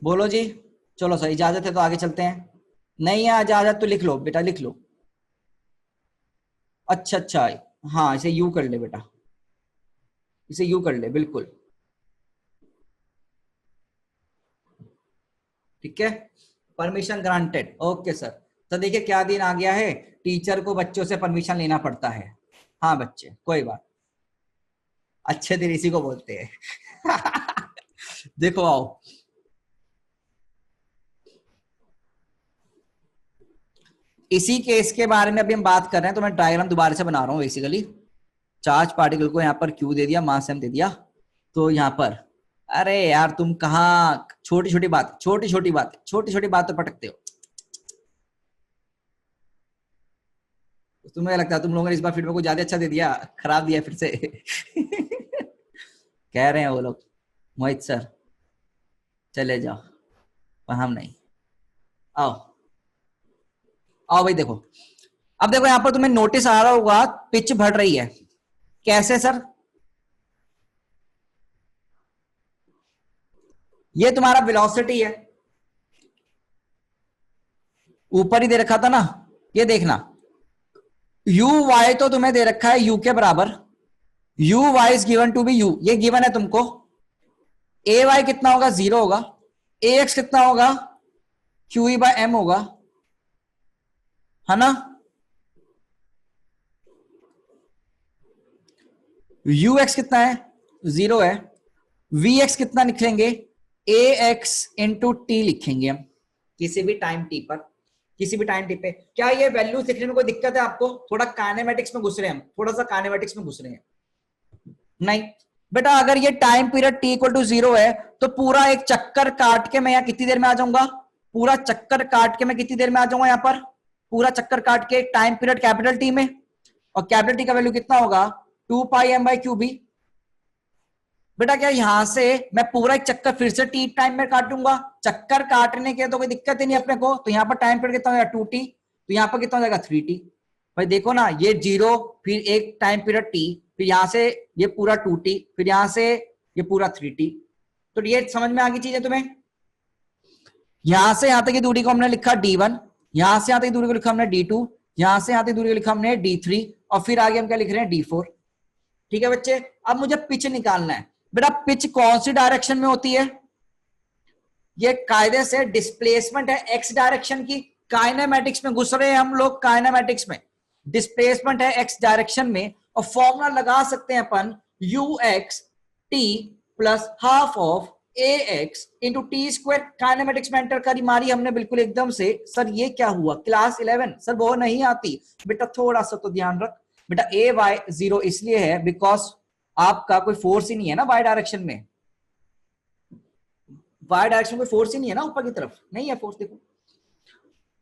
बोलो जी। चलो सर इजाजत है तो आगे चलते हैं। नहीं है इजाजत तो लिख लो बेटा, लिख लो। अच्छा अच्छा, हाँ इसे यू कर ले बेटा, इसे यू कर ले, बिल्कुल ठीक है। Permission granted, okay sir. तो देखिए क्या दिन आ गया है, टीचर को बच्चों से परमिशन लेना पड़ता है। हाँ बच्चे कोई बात, अच्छे दिन इसी को बोलते हैं। देखो आओ, इसी केस के बारे में अभी हम बात कर रहे हैं, तो मैं डायग्राम दोबारा से बना रहा हूँ। बेसिकली चार्ज पार्टिकल को यहाँ पर क्यू दे दिया, मास एम दे दिया, तो यहाँ पर, अरे यार तुम कहाँ छोटी छोटी बात तो पटकते हो। तुम्हें लगता है तुम लोगों ने इस बार फीडबैक को ज्यादा अच्छा दे दिया, खराब दिया फिर से। कह रहे हैं वो लोग, मोहित सर चले जाओ, पर हम नहीं। आओ आओ भाई देखो, अब देखो यहां पर तुम्हें नोटिस आ रहा होगा पिच बढ़ रही है। कैसे सर? ये तुम्हारा वेलोसिटी है, ऊपर ही दे रखा था ना, ये देखना, यू वाई तो तुम्हें दे रखा है यू के बराबर, U Y is given to be U, ये गिवन है तुमको। ए वाई कितना होगा? 0 होगा। ए एक्स कितना होगा? क्यू ई बाय एम होगा, है ना। यू एक्स कितना है? 0 है। वी एक्स कितना लिखेंगे? ए एक्स इंटू टी लिखेंगे हम, किसी भी टाइम टी पर, किसी भी टाइम टी पे। क्या ये वैल्यू लिखने में कोई दिक्कत है आपको? थोड़ा काइनेमेटिक्स में घुस रहे हैं हम, थोड़ा सा काइनेमेटिक्स में घुस रहे हैं। नहीं बेटा, अगर ये time period T equal to 0 है, तो पूरा एक चक्कर काट के मैं यहाँ कितनी देर में आ जाऊंगा? पूरा चक्कर काट के मैं कितनी देर में आ जाऊंगा यहाँ पर? पूरा चक्कर काट के टाइम पीरियड कैपिटल टी में, और कैपिटल टी का वैल्यू कितना होगा? 2 पाई एम बाई क्यू बी। बेटा क्या यहां से मैं पूरा एक चक्कर फिर से टी टाइम में काटूंगा? चक्कर काटने के तो कोई दिक्कत ही नहीं अपने को। तो यहाँ पर टाइम पीरियड कितना हो जाएगा? 2t, तो यहाँ पर कितना हो जाएगा? 3t। भाई देखो ना, ये 0, फिर एक टाइम पीरियड t, फिर यहां से ये पूरा 2t, फिर यहां से ये पूरा 3t। तो ये समझ में आ गई चीजें तुम्हें? यहां से यहां तक की दूरी को हमने लिखा d1, यहां से यहां तक की दूरी को लिखा हमने d2, यहां से यहां तक दूरी को लिखा हमने d3, और फिर आगे हम क्या लिख रहे हैं? d4। ठीक है बच्चे, अब मुझे पिच निकालना है। बेटा पिच कौन सी डायरेक्शन में होती है? ये कायदे से डिस्प्लेसमेंट है एक्स डायरेक्शन की। काइनेमेटिक्स में घुस रहे हैं हम लोग, काइनेमेटिक्स में डिस्प्लेसमेंट है एक्स डायरेक्शन में, और फॉर्मूला लगा सकते हैं अपन, U X T plus half of A X into T square. Kinematics में एंटर करी मारी हमने बिल्कुल एकदम से। सर ये क्या हुआ? क्लास 11 सर वो नहीं आती बेटा, थोड़ा सा तो ध्यान रख बेटा। ए वाई 0 इसलिए है बिकॉज आपका कोई फोर्स ही नहीं है ना वाई डायरेक्शन में, वाई डायरेक्शन में फोर्स ही नहीं है ना, ऊपर की तरफ नहीं है फोर्स। देखो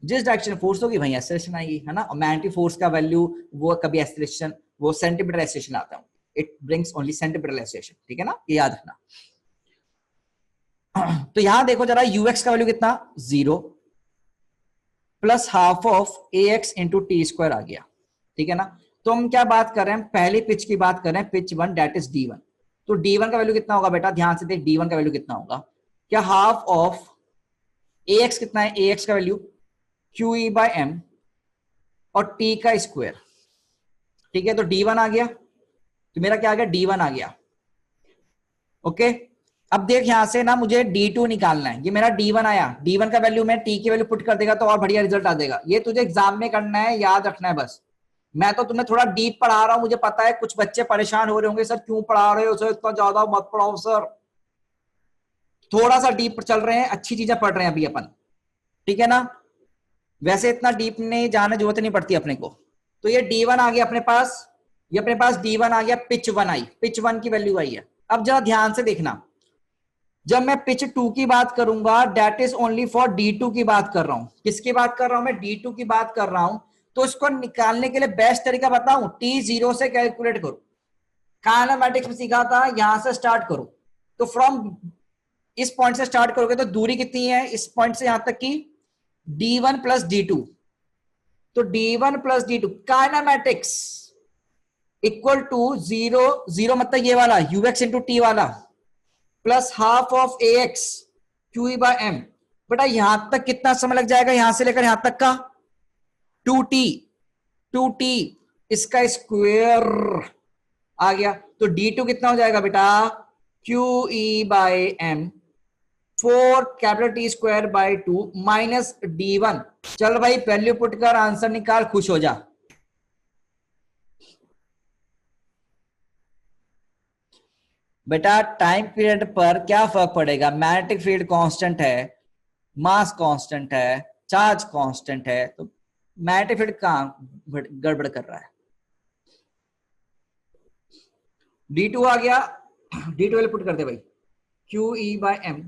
जिस डायरेक्शन में फोर्स होगी वहीं एक्सेलरेशन आएगी, है ना। और मैग्नेटिक फोर्स का वैल्यू वो कभी एक्सेलरेशन, वो सेंटीमीटर एक्सेलरेशन आता है, it brings only centimetre acceleration, ठीक है ना, ये याद रखना। तो यहां देखो जरा, यूएक्स का वैल्यू कितना, 0 plus half of A X into T square आ गया, ठीक है ना। तो हम क्या बात कर रहे हैं, पहली पिच की बात कर रहे हैं, पिच 1 दैट इज D1। तो D1 का वैल्यू कितना होगा बेटा, ध्यान से देख, D1 का वैल्यू कितना होगा, क्या हाफ ऑफ ए एक्स कितना है, ए एक्स का वैल्यू QE बाय M और T का स्क्वायर, ठीक है। तो D1 आ गया, तो मेरा क्या आ गया, D1 आ गया, ओके। अब देख यहां से ना मुझे D2 निकालना है, ये मेरा D1 आया, D1 का वैल्यू मैं T की वैल्यू पुट कर देगा तो और बढ़िया रिजल्ट आ जाएगा। ये तुझे एग्जाम में करना है, याद रखना है बस। मैं तो तुम्हें थोड़ा डीप पढ़ा रहा हूं, मुझे पता है कुछ बच्चे परेशान हो रहे होंगे, सर क्यों पढ़ा रहे हो सर, इतना ज्यादा मत पढ़ाओ सर। थोड़ा सा डीप चल रहे हैं, अच्छी चीजें पढ़ रहे हैं अभी अपन, ठीक है ना। वैसे इतना डीप नहीं जाने जरूरत नहीं पड़ती अपने को। तो ये D1 आ गया अपने पास, ये अपने पास D1 आ गया, पिच 1 आई, पिच 1 की वैल्यू आई है। अब जरा ध्यान से देखना, जब मैं पिच 2 की बात करूंगा that is only for D2 की बात कर रहा हूं। किसकी बात कर रहा हूं मैं, D2 की बात कर रहा हूं। तो इसको निकालने के लिए बेस्ट तरीका बताऊं, T0 से कैलकुलेट करो, काइनेमैटिक्स में सीखा था, यहां से स्टार्ट करो। तो फ्रॉम इस पॉइंट से स्टार्ट करोगे तो दूरी कितनी है इस पॉइंट से यहां तक की, D1 प्लस D2। तो D1 plus D2 kinematics equal to 0, 0 मतलब ये वाला ux इंटू टी वाला, plus half of A X QE by M। बेटा यहां तक कितना समय लग जाएगा, यहां से लेकर यहां तक का 2t, 2t इसका स्क्वायर आ गया। तो D2 कितना हो जाएगा बेटा, QE by M 4 capital T square by 2 minus D1। चल भाई वैल्यू पुट कर आंसर निकाल, खुश हो जा। बेटा टाइम पीरियड पर क्या फर्क पड़ेगा, मैग्नेटिक फील्ड कांस्टेंट है, मास कांस्टेंट है, चार्ज कांस्टेंट है, तो मैग्नेटिक फील्ड कहां गड़बड़ कर रहा है। D2 आ गया, D2 वैल्यू पुट कर दे भाई, QE बाय M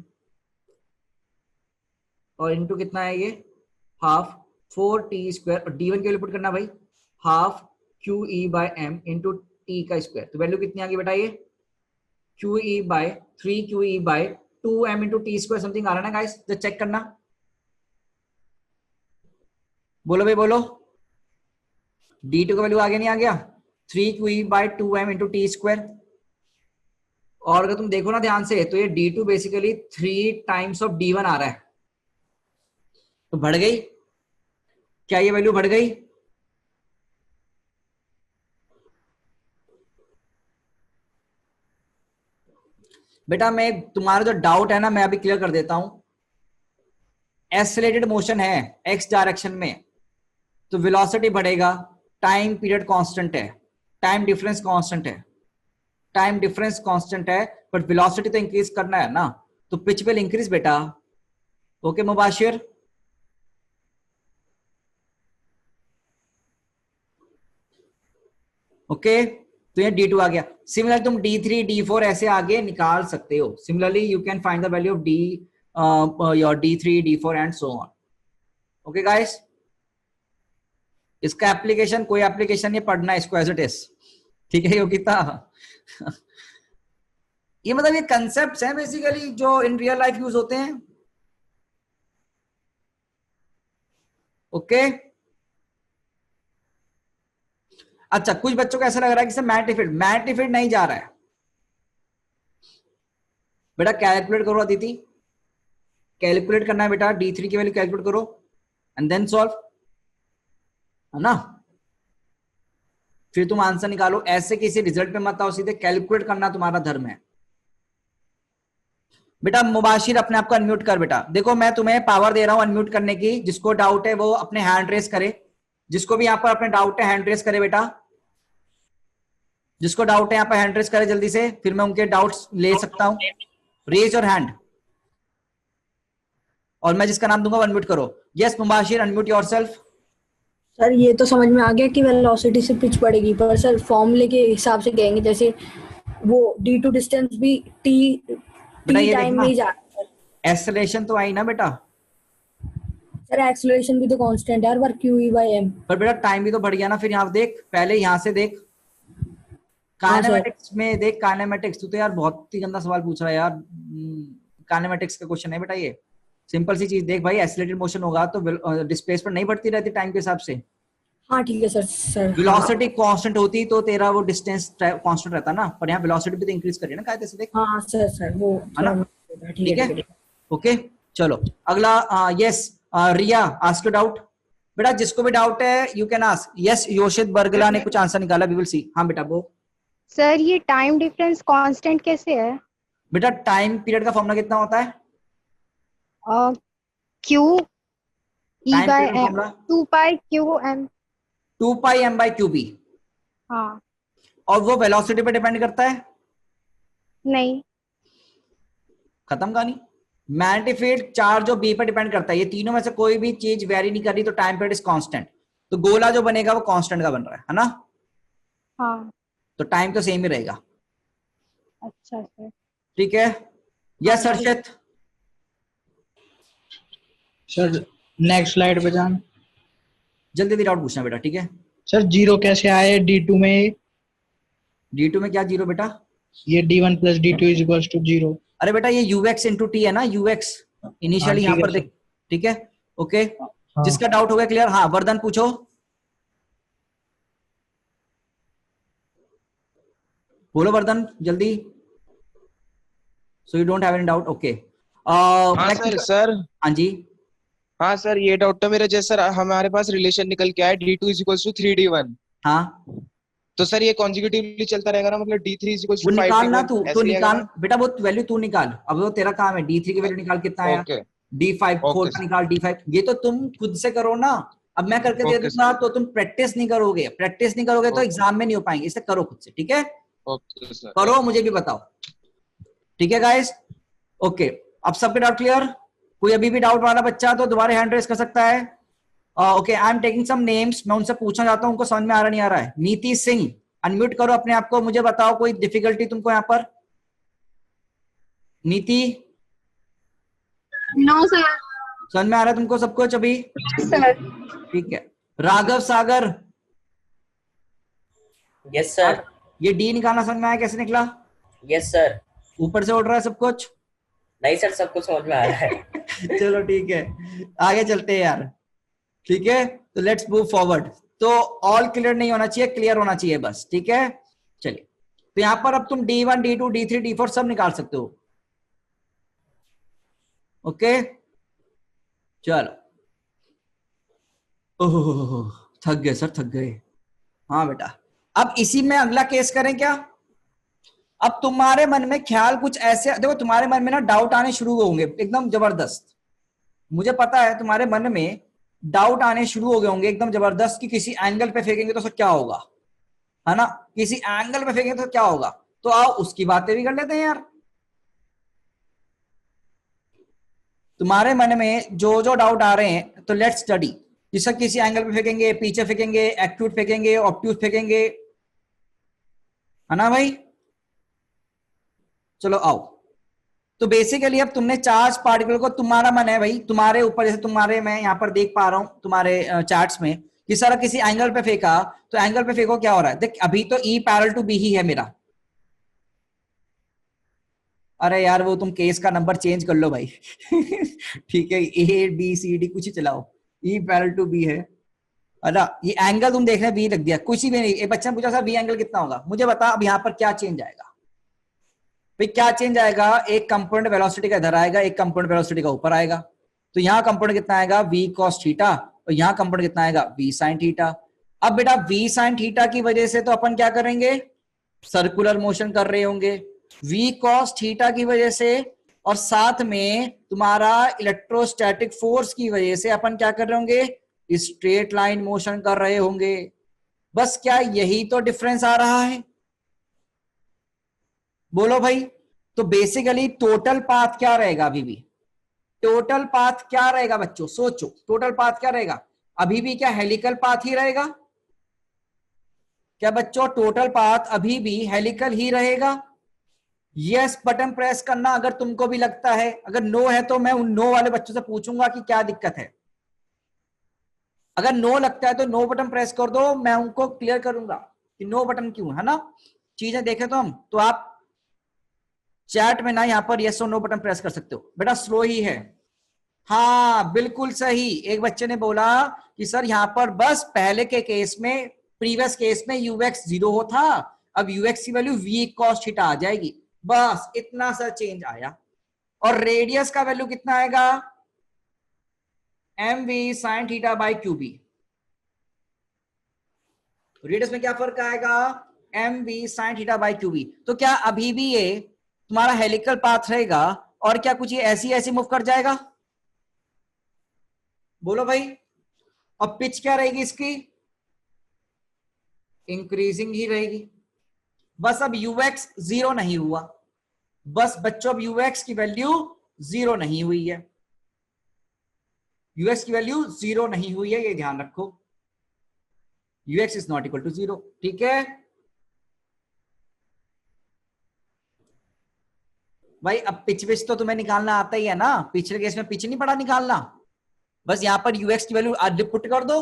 और इनटू कितना है ये, हाफ 4t स्क्वायर, और D1 की वैल्यू पुट करना भाई, half QE by M into T का स्क्वायर। तो वैल्यू कितनी आ गई बेटा, ये QE by 3 QE by 2M into T square something आ रहा है ना गाइस, तो चेक करना, बोलो भाई बोलो। D2 का वैल्यू आ गया नहीं आ गया, 3 QE by 2M into T square. और अगर तुम देखो ना ध्यान से, तो ये D2 basically 3 times of D1 आ रहा है, तो बढ़ गई क्या, ये वैल्यू बढ़ गई। बेटा मैं तुम्हारा जो डाउट है ना मैं अभी क्लियर कर देता हूं। एक्सेलरेटेड मोशन है एक्स डायरेक्शन में, तो वेलोसिटी बढ़ेगा, टाइम पीरियड कांस्टेंट है, टाइम डिफरेंस कांस्टेंट है, टाइम डिफरेंस कांस्टेंट है, बट वेलोसिटी तो इंक्रीज करना है ना, तो पिच विल इंक्रीज बेटा। ओके मुबाशिर, ओके तो ये D2 आ गया। सिमिलरली तुम D3 D4 ऐसे आगे निकाल सकते हो। Similarly you can find the value of D your D3 D4 and so on. Okay guys, इसका एप्लीकेशन कोई एप्लीकेशन नहीं, पढ़ना इसको एज इट इज, ठीक है योगिता। ये मतलब ये कंसेप्ट्स हैं बेसिकली जो इन रियल लाइफ यूज होते हैं। ओके अच्छा, कुछ बच्चों को ऐसा लग रहा है कि सर मैग्नेटिक फील्ड नहीं जा रहा है। बेटा कैलकुलेट करो अदिति, कैलकुलेट करना है बेटा, D3 की वैल्यू कैलकुलेट करो एंड देन सॉल्व, है ना। फिर तुम आंसर निकालो, ऐसे किसी रिजल्ट पे मत आओ, सीधे कैलकुलेट करना तुम्हारा धर्म है। बेटा मुबाशिर अपने आप को अनम्यूट कर बेटा। देखो मैं तुम्हें पावर दे रहा हूं अनम्यूट करने की, जिसको डाउट है वो अपने हैंड रेस करे, जिसको भी यहां पर अपने डाउट है हैंड रेस करे बेटा, जिसको डाउट है यहाँ पर हैंड रेस करे जल्दी से, फिर मैं उनके डाउट्स ले सकता हूं। रेज योर हैंड, और मैं जिसका नाम दूंगा अनम्यूट करो। Yes Mubashir unmute yourself. Sir ये तो समझ में आ गया कि वेलोसिटी से पिच बढ़ेगी, पर सर फॉर्मूले के हिसाब से कहेंगे जैसे वो D2 डिस्टेंस भी T टाइम में ही जा रहा है। एक्सेलरेशन तो आई ना बेटा, सर एक्सेलरेशन भी तो कांस्टेंट है यार, पर क्यू ई बाई एम। पर बेटा टाइम भी तो बढ़ गया ना। फिर यहाँ देख, पहले यहाँ से देख, हाँ सर। काइनेमेटिक्स में देख, काइनेमेटिक्स तू तो यार बहुत ही गंदा सवाल पूछ रहा है यार। काइनेमेटिक्स का क्वेश्चन है बेटा ये, सिंपल सी चीज देख भाई, एक्सीलरेटेड मोशन होगा तो डिस्प्लेसमेंट नहीं बढ़ती रहती टाइम के हिसाब से। हाँ ठीक है सर। सर वेलोसिटी कांस्टेंट होती तो तेरा वो डिस्टेंस कांस्टेंट रहता ना, पर यहाँ वेलोसिटी भी तो इंक्रीज करिए ना कायदे से देख, हाँ सर। सर वो है ना? ठीक है ठीक ठीक है, है ठीक है। ओके चलो अगला। Yes Riya, ask you doubt. बेटा जिसको भी डाउट है you can ask. Yes Yoshit Bargala ने कुछ आंसर निकाला, वी विल सी। हाँ बेटा वो, सर ये टाइम डिफरेंस कांस्टेंट कैसे है? बेटा टाइम पीरियड का फॉर्मूला कितना होता है? Q E time by period का M, formula 2 pi Q M. 2 pi m by QB। हाँ। और वो वेलोसिटी पे डिपेंड करता है? नहीं। खत्म कहानी। मैग्नेटिक फील्ड चार्ज जो बी पर डिपेंड करता है, ये तीनों में से कोई भी चीज वेरी नहीं कर रही तो टाइम पीरियड इज कांस्टेंट। तो गोला जो बनेगा वो कांस्टेंट का बन रहा है ना? हाँ। तो टाइम तो सेम ही रहेगा। अच्छा सर। ठीक है, यस हर्षित। सर नेक्स्ट स्लाइड पे जान। जल्दी जल्दी डाउट पूछना बेटा, ठीक है? सर जीरो कैसे आए D2 में? D2 में क्या जीरो बेटा? ये D1 plus D2 is equals to zero. अरे बेटा ये ux इंटू टी है ना, ux इनिशियली यहाँ ठीक है पर देख। ठीक है, ओके। हाँ। जिसका डाउट हो गया क्लियर? हाँ वरदान पूछो, बोलो वरदान जल्दी। So you don't have any doubt, okay. हाँ सर हाँ जी, हाँ सर, ये डाउट था मेरा। जैसे सर हमारे पास रिलेशन निकल के आया D2 is equals to 3D1, हाँ तो सर ये कॉन्जिक्यूटिवली चलता रहेगा ना, मतलब D3 इज इक्वल्स वो टू निकाल ना 5D1 तू, तो ऐसे ही आएगा निकाल ना? बेटा, वो वैल्यू तू निकाल। अब वो तेरा काम है, D3 की वैल्यू निकाल, कितना आया? ओके D5 4 ओके का सर, निकाल, D5। ये तो तुम खुद से करो ना, अब मैं करके दे ओके दूंगा सर, तो तुम प्रैक्टिस नहीं करोगे, प्रैक्टिस नहीं करोगे तो ओके एग्जाम में नहीं हो पाएंगे, इससे करो खुद से, ठीक है? ओके सर, करो मुझे भी बताओ, ठीक है गाइस? ओके, अब सबके डाउट क्लियर? कोई अभी भी डाउट वाला बच्चा तो दोबारा हैंड रेस कर सकता है। Okay, I am taking some names, मैं उनसे पूछना चाहता हूं, उनको समझ में आ रहा नहीं आ रहा है। नीति सिंह, अनम्यूट करो अपने आप को, मुझे बताओ कोई डिफिकल्टी तुमको यहाँ पर? नीति, नो सर। समझ में आ रहा है तुमको सब कुछ अभी? सर ठीक है। राघव सागर, यस सर। ये डी निकालना समझ में आया कैसे निकला? Yes sir. ऊपर से उड़ रहा है सब कुछ? नहीं सर, सब कुछ समझ में आ रहा है। चलो ठीक है, आगे चलते हैं यार, ठीक है? तो लेट्स मूव फॉरवर्ड। तो ऑल क्लियर नहीं होना चाहिए, क्लियर होना चाहिए बस, ठीक है? चलिए, तो यहां पर अब तुम D1 D2 D3 D4 सब निकाल सकते हो, ओके? चलो, ओह थक गए सर, थक गए। हाँ बेटा, अब इसी में अगला केस करें क्या? अब तुम्हारे मन में ख्याल कुछ ऐसे, देखो तुम्हारे मन में ना डाउट आने शुरू होंगे एकदम जबरदस्त, मुझे पता है तुम्हारे मन में डाउट आने शुरू हो गए होंगे एकदम जबरदस्त कि किसी एंगल पे फेंकेंगे तो उसका क्या होगा, है ना? किसी एंगल पे फेंकेंगे तो क्या होगा? तो आओ उसकी बातें भी कर लेते हैं यार। तुम्हारे मन में जो जो डाउट आ रहे हैं तो लेट्स स्टडी। जिसका किसी एंगल पे फेंकेंगे, पीछे फेंकेंगे, एक्यूट फेंकेंगे, ऑब्ट्यूज फेंकेंगे, है ना भाई? चलो आओ। तो बेसिकली अब तुमने चार्ज पार्टिकल को, तुम्हारा मन है भाई तुम्हारे ऊपर, जैसे तुम्हारे, मैं यहाँ पर देख पा रहा हूं तुम्हारे चार्ट्स में कि सारा किसी एंगल पे फेंका, तो एंगल पे फेंको क्या हो रहा है? देख अभी तो E पैरेलल टू B ही है मेरा। अरे यार वो तुम केस का नंबर चेंज कर लो भाई। ठीक है, ABCD कुछ ही चलाओ, E पैरेलल टू B है ना? ये एंगल तुम देख रहे हैं B लग दिया, कुछ भी नहीं। एक बच्चा ने पूछा सर B एंगल कितना होगा, मुझे बता अब यहाँ पर क्या चेंज आएगा? भाई क्या चेंज आएगा? एक कंपोनेंट वेलोसिटी का इधर आएगा, एक कंपोनेंट वेलोसिटी का ऊपर आएगा। तो यहाँ कंपोनेंट कितना आएगा? V cos थीटा, और यहाँ कंपोनेंट कितना आएगा? V sin theta. अब बेटा V sin थीटा की वजह से तो अपन क्या करेंगे? सर्कुलर मोशन कर रहे होंगे। V cos थीटा की वजह से और साथ में तुम्हारा इलेक्ट्रोस्टैटिक फोर्स की वजह से अपन क्या कर रहे होंगे? स्ट्रेट लाइन मोशन कर रहे होंगे। बस क्या यही तो डिफरेंस आ रहा है? बोलो भाई। तो बेसिकली टोटल पाथ क्या रहेगा? अभी भी टोटल पाथ क्या रहेगा बच्चों? सोचो, टोटल पाथ क्या रहेगा? अभी भी क्या हेलिकल पाथ ही रहेगा? क्या बच्चों टोटल पाथ अभी भी हेलिकल ही रहेगा? यस बटन प्रेस करना अगर तुमको भी लगता है। अगर नो है तो मैं उन नो वाले बच्चों से पूछूंगा कि क्या दिक्कत है। अगर नो लगता है तो नो बटन प्रेस कर दो, मैं उनको क्लियर करूंगा कि नो बटन क्यों है ना। चीजें देखें तो हम, तो आप चैट में ना यहाँ पर यस और नो बटन प्रेस कर सकते हो। बेटा स्लो ही है। हाँ बिल्कुल सही। एक बच्चे ने बोला कि सर यहाँ पर बस पहले के केस में, प्रीवियस केस में यूएक्स 0 हो था, अब यूएक्स की वैल्यू वी कॉस थीटा आ जाएगी। बस इतना सा चेंज आया। और रेडियस का वैल्यू कितना आएगा, M V sine theta by Q B. Radius में क्या फर्क आएगा, M V sine theta by Q B. तो क्या अभी भी ये तुम्हारा हेलिकल पाथ रहेगा और क्या कुछ ये ऐसी ऐसी मूव कर जाएगा, बोलो भाई। और पिच क्या रहेगी इसकी, इंक्रीजिंग ही रहेगी। बस अब यूएक्स 0 नहीं हुआ, बस बच्चों अब यूएक्स की वैल्यू 0 नहीं हुई है, यूएक्स की वैल्यू 0 नहीं हुई है, ये ध्यान रखो। ux is not equal to 0। ठीक है भाई। अब पिच विच तो तुम्हें निकालना आता ही है ना, पिछले केस में पिच नहीं पड़ा निकालना। बस यहां पर ux की वैल्यू पुट कर दो,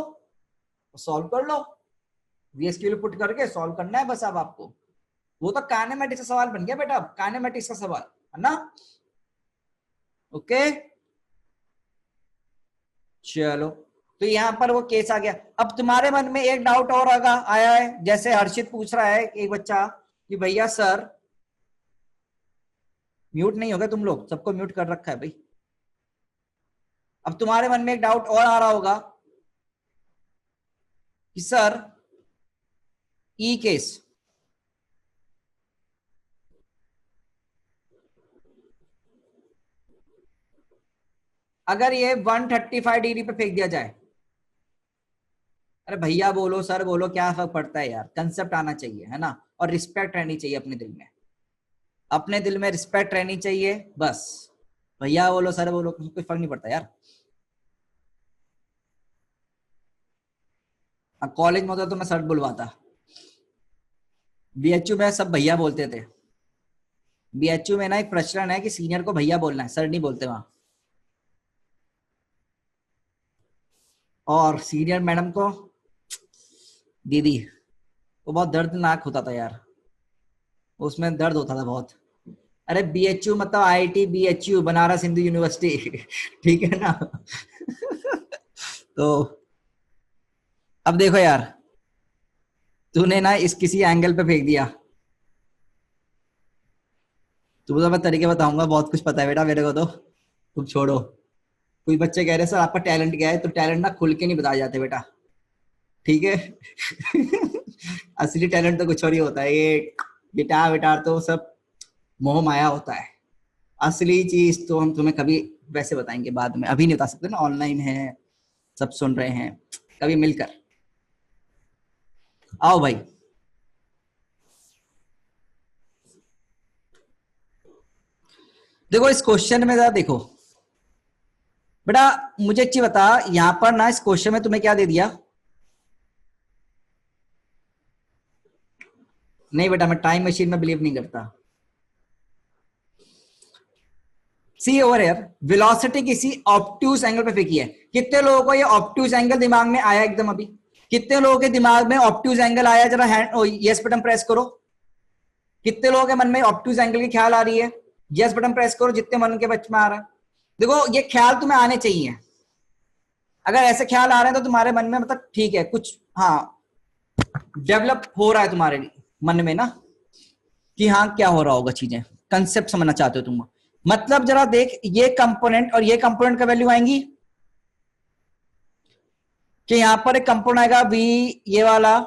सॉल्व कर लो। vx की वैल्यू पुट करके सॉल्व करना है बस अब आपको। वो तो काइनेमेटिक्स का सवाल बन गया बेटा, काइनेमेटिक्स का सवाल है ना। ओके चलो, तो यहां पर वो केस आ गया। अब तुम्हारे मन में एक डाउट और आया है, जैसे हर्षित पूछ रहा है एक बच्चा कि भैया सर, म्यूट नहीं हो गए तुम लोग, सबको म्यूट कर रखा है भाई। अब तुम्हारे मन में एक डाउट और आ रहा होगा कि सर ई केस, अगर ये 135 डिग्री पे फेंक दिया जाए, अरे भैया बोलो सर बोलो, क्या फर्क पड़ता है यार, कंसेप्ट आना चाहिए है ना, और रिस्पेक्ट रहनी चाहिए अपने दिल में, अपने दिल में रिस्पेक्ट रहनी चाहिए बस। भैया बोलो सर बोलो, कोई फर्क नहीं पड़ता यार। कॉलेज में होता तो मैं सर बुलवाता, बीएचयू में सब भैया बोलते थे। बीएचयू में ना एक प्रचलन है कि सीनियर को भैया बोलना है, सर नहीं बोलते वहां। और सीनियर मैडम को दीदी, वो बहुत दर्दनाक होता था यार, उसमें दर्द होता था बहुत। अरे बीएचयू मतलब IIT BHU, Banaras Hindu university ठीक है ना तो अब देखो यार, तूने ना इस किसी एंगल पे फेंक दिया, तुमको तो मैं तरीके बताऊंगा, बहुत कुछ पता है बेटा मेरे को तो, तुम छोड़ो। कुछ बच्चे कह रहे सर आपका टैलेंट क्या है, तो टैलेंट ना खुल के नहीं बताए जाते बेटा, ठीक है असली टैलेंट तो कुछ और ही होता है, ये गिटार विटार तो सब मोह माया होता है। असली चीज तो हम तुम्हें कभी वैसे बताएंगे बाद में, अभी नहीं बता सकते ना, ऑनलाइन है, सब सुन रहे हैं, कभी मिलकर। आओ भाई, देखो इस क्वेश्चन में जरा देखो बेटा, मुझे अच्छी बता, यहां पर ना इस क्वेश्चन में तुम्हें क्या दे दिया। नहीं बेटा, मैं टाइम मशीन में बिलीव नहीं करता। सी ओवर हियर, वेलोसिटी किसी ऑब्ट्यूज एंगल पे फेंकी है। कितने लोगों को ये ऑब्ट्यूज एंगल दिमाग में आया एकदम अभी? कितने लोगों के दिमाग में ऑब्ट्यूज एंगल आया? जरा हैंड यस बटन प्रेस करो। कितने लोगों के मन में ऑब्ट्यूज एंगल की ख्याल आ रही है? यस बटन प्रेस करो जितने मन के बच में आ रहा है। देखो ये ख्याल तुम्हें आने चाहिए, अगर ऐसे ख्याल आ रहे हैं तो तुम्हारे मन में मतलब ठीक है, कुछ हाँ डेवलप हो रहा है तुम्हारे मन में ना, कि हाँ क्या हो रहा होगा, चीजें कंसेप्ट समझना चाहते हो तुम। मतलब जरा देख, ये कंपोनेंट और ये कंपोनेंट का वैल्यू आएंगी कि यहां पर एक कंपोनेंट आएगा v ये वाला,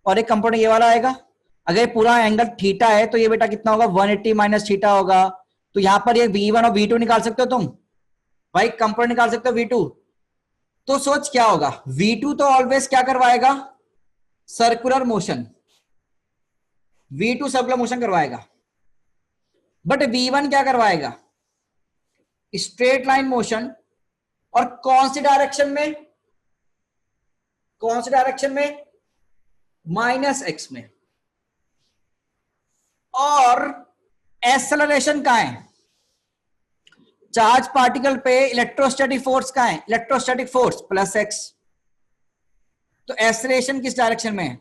और एक कंपोनेंट ये वाला आएगा। अगर पूरा एंगल थीटा है तो ये बेटा कितना होगा, 180 माइनस थीटा होगा। तो यहां पर ये v1 और v2 निकाल सकते हो तुम भाई, कंपोनेंट निकाल सकते हो v2। तो सोच क्या होगा, v2 तो ऑलवेज क्या करवाएगा, circular motion, v2 circular motion करवाएगा। बट v1 क्या करवाएगा, स्ट्रेट लाइन मोशन। और कौन सी डायरेक्शन में, कौन सी डायरेक्शन में, माइनस एक्स में। और एक्सेलरेशन कहाँ है? चार्ज पार्टिकल पे इलेक्ट्रोस्टैटिक फोर्स कहाँ है? Electrostatic force plus x. तो एक्सेलरेशन किस डायरेक्शन में है?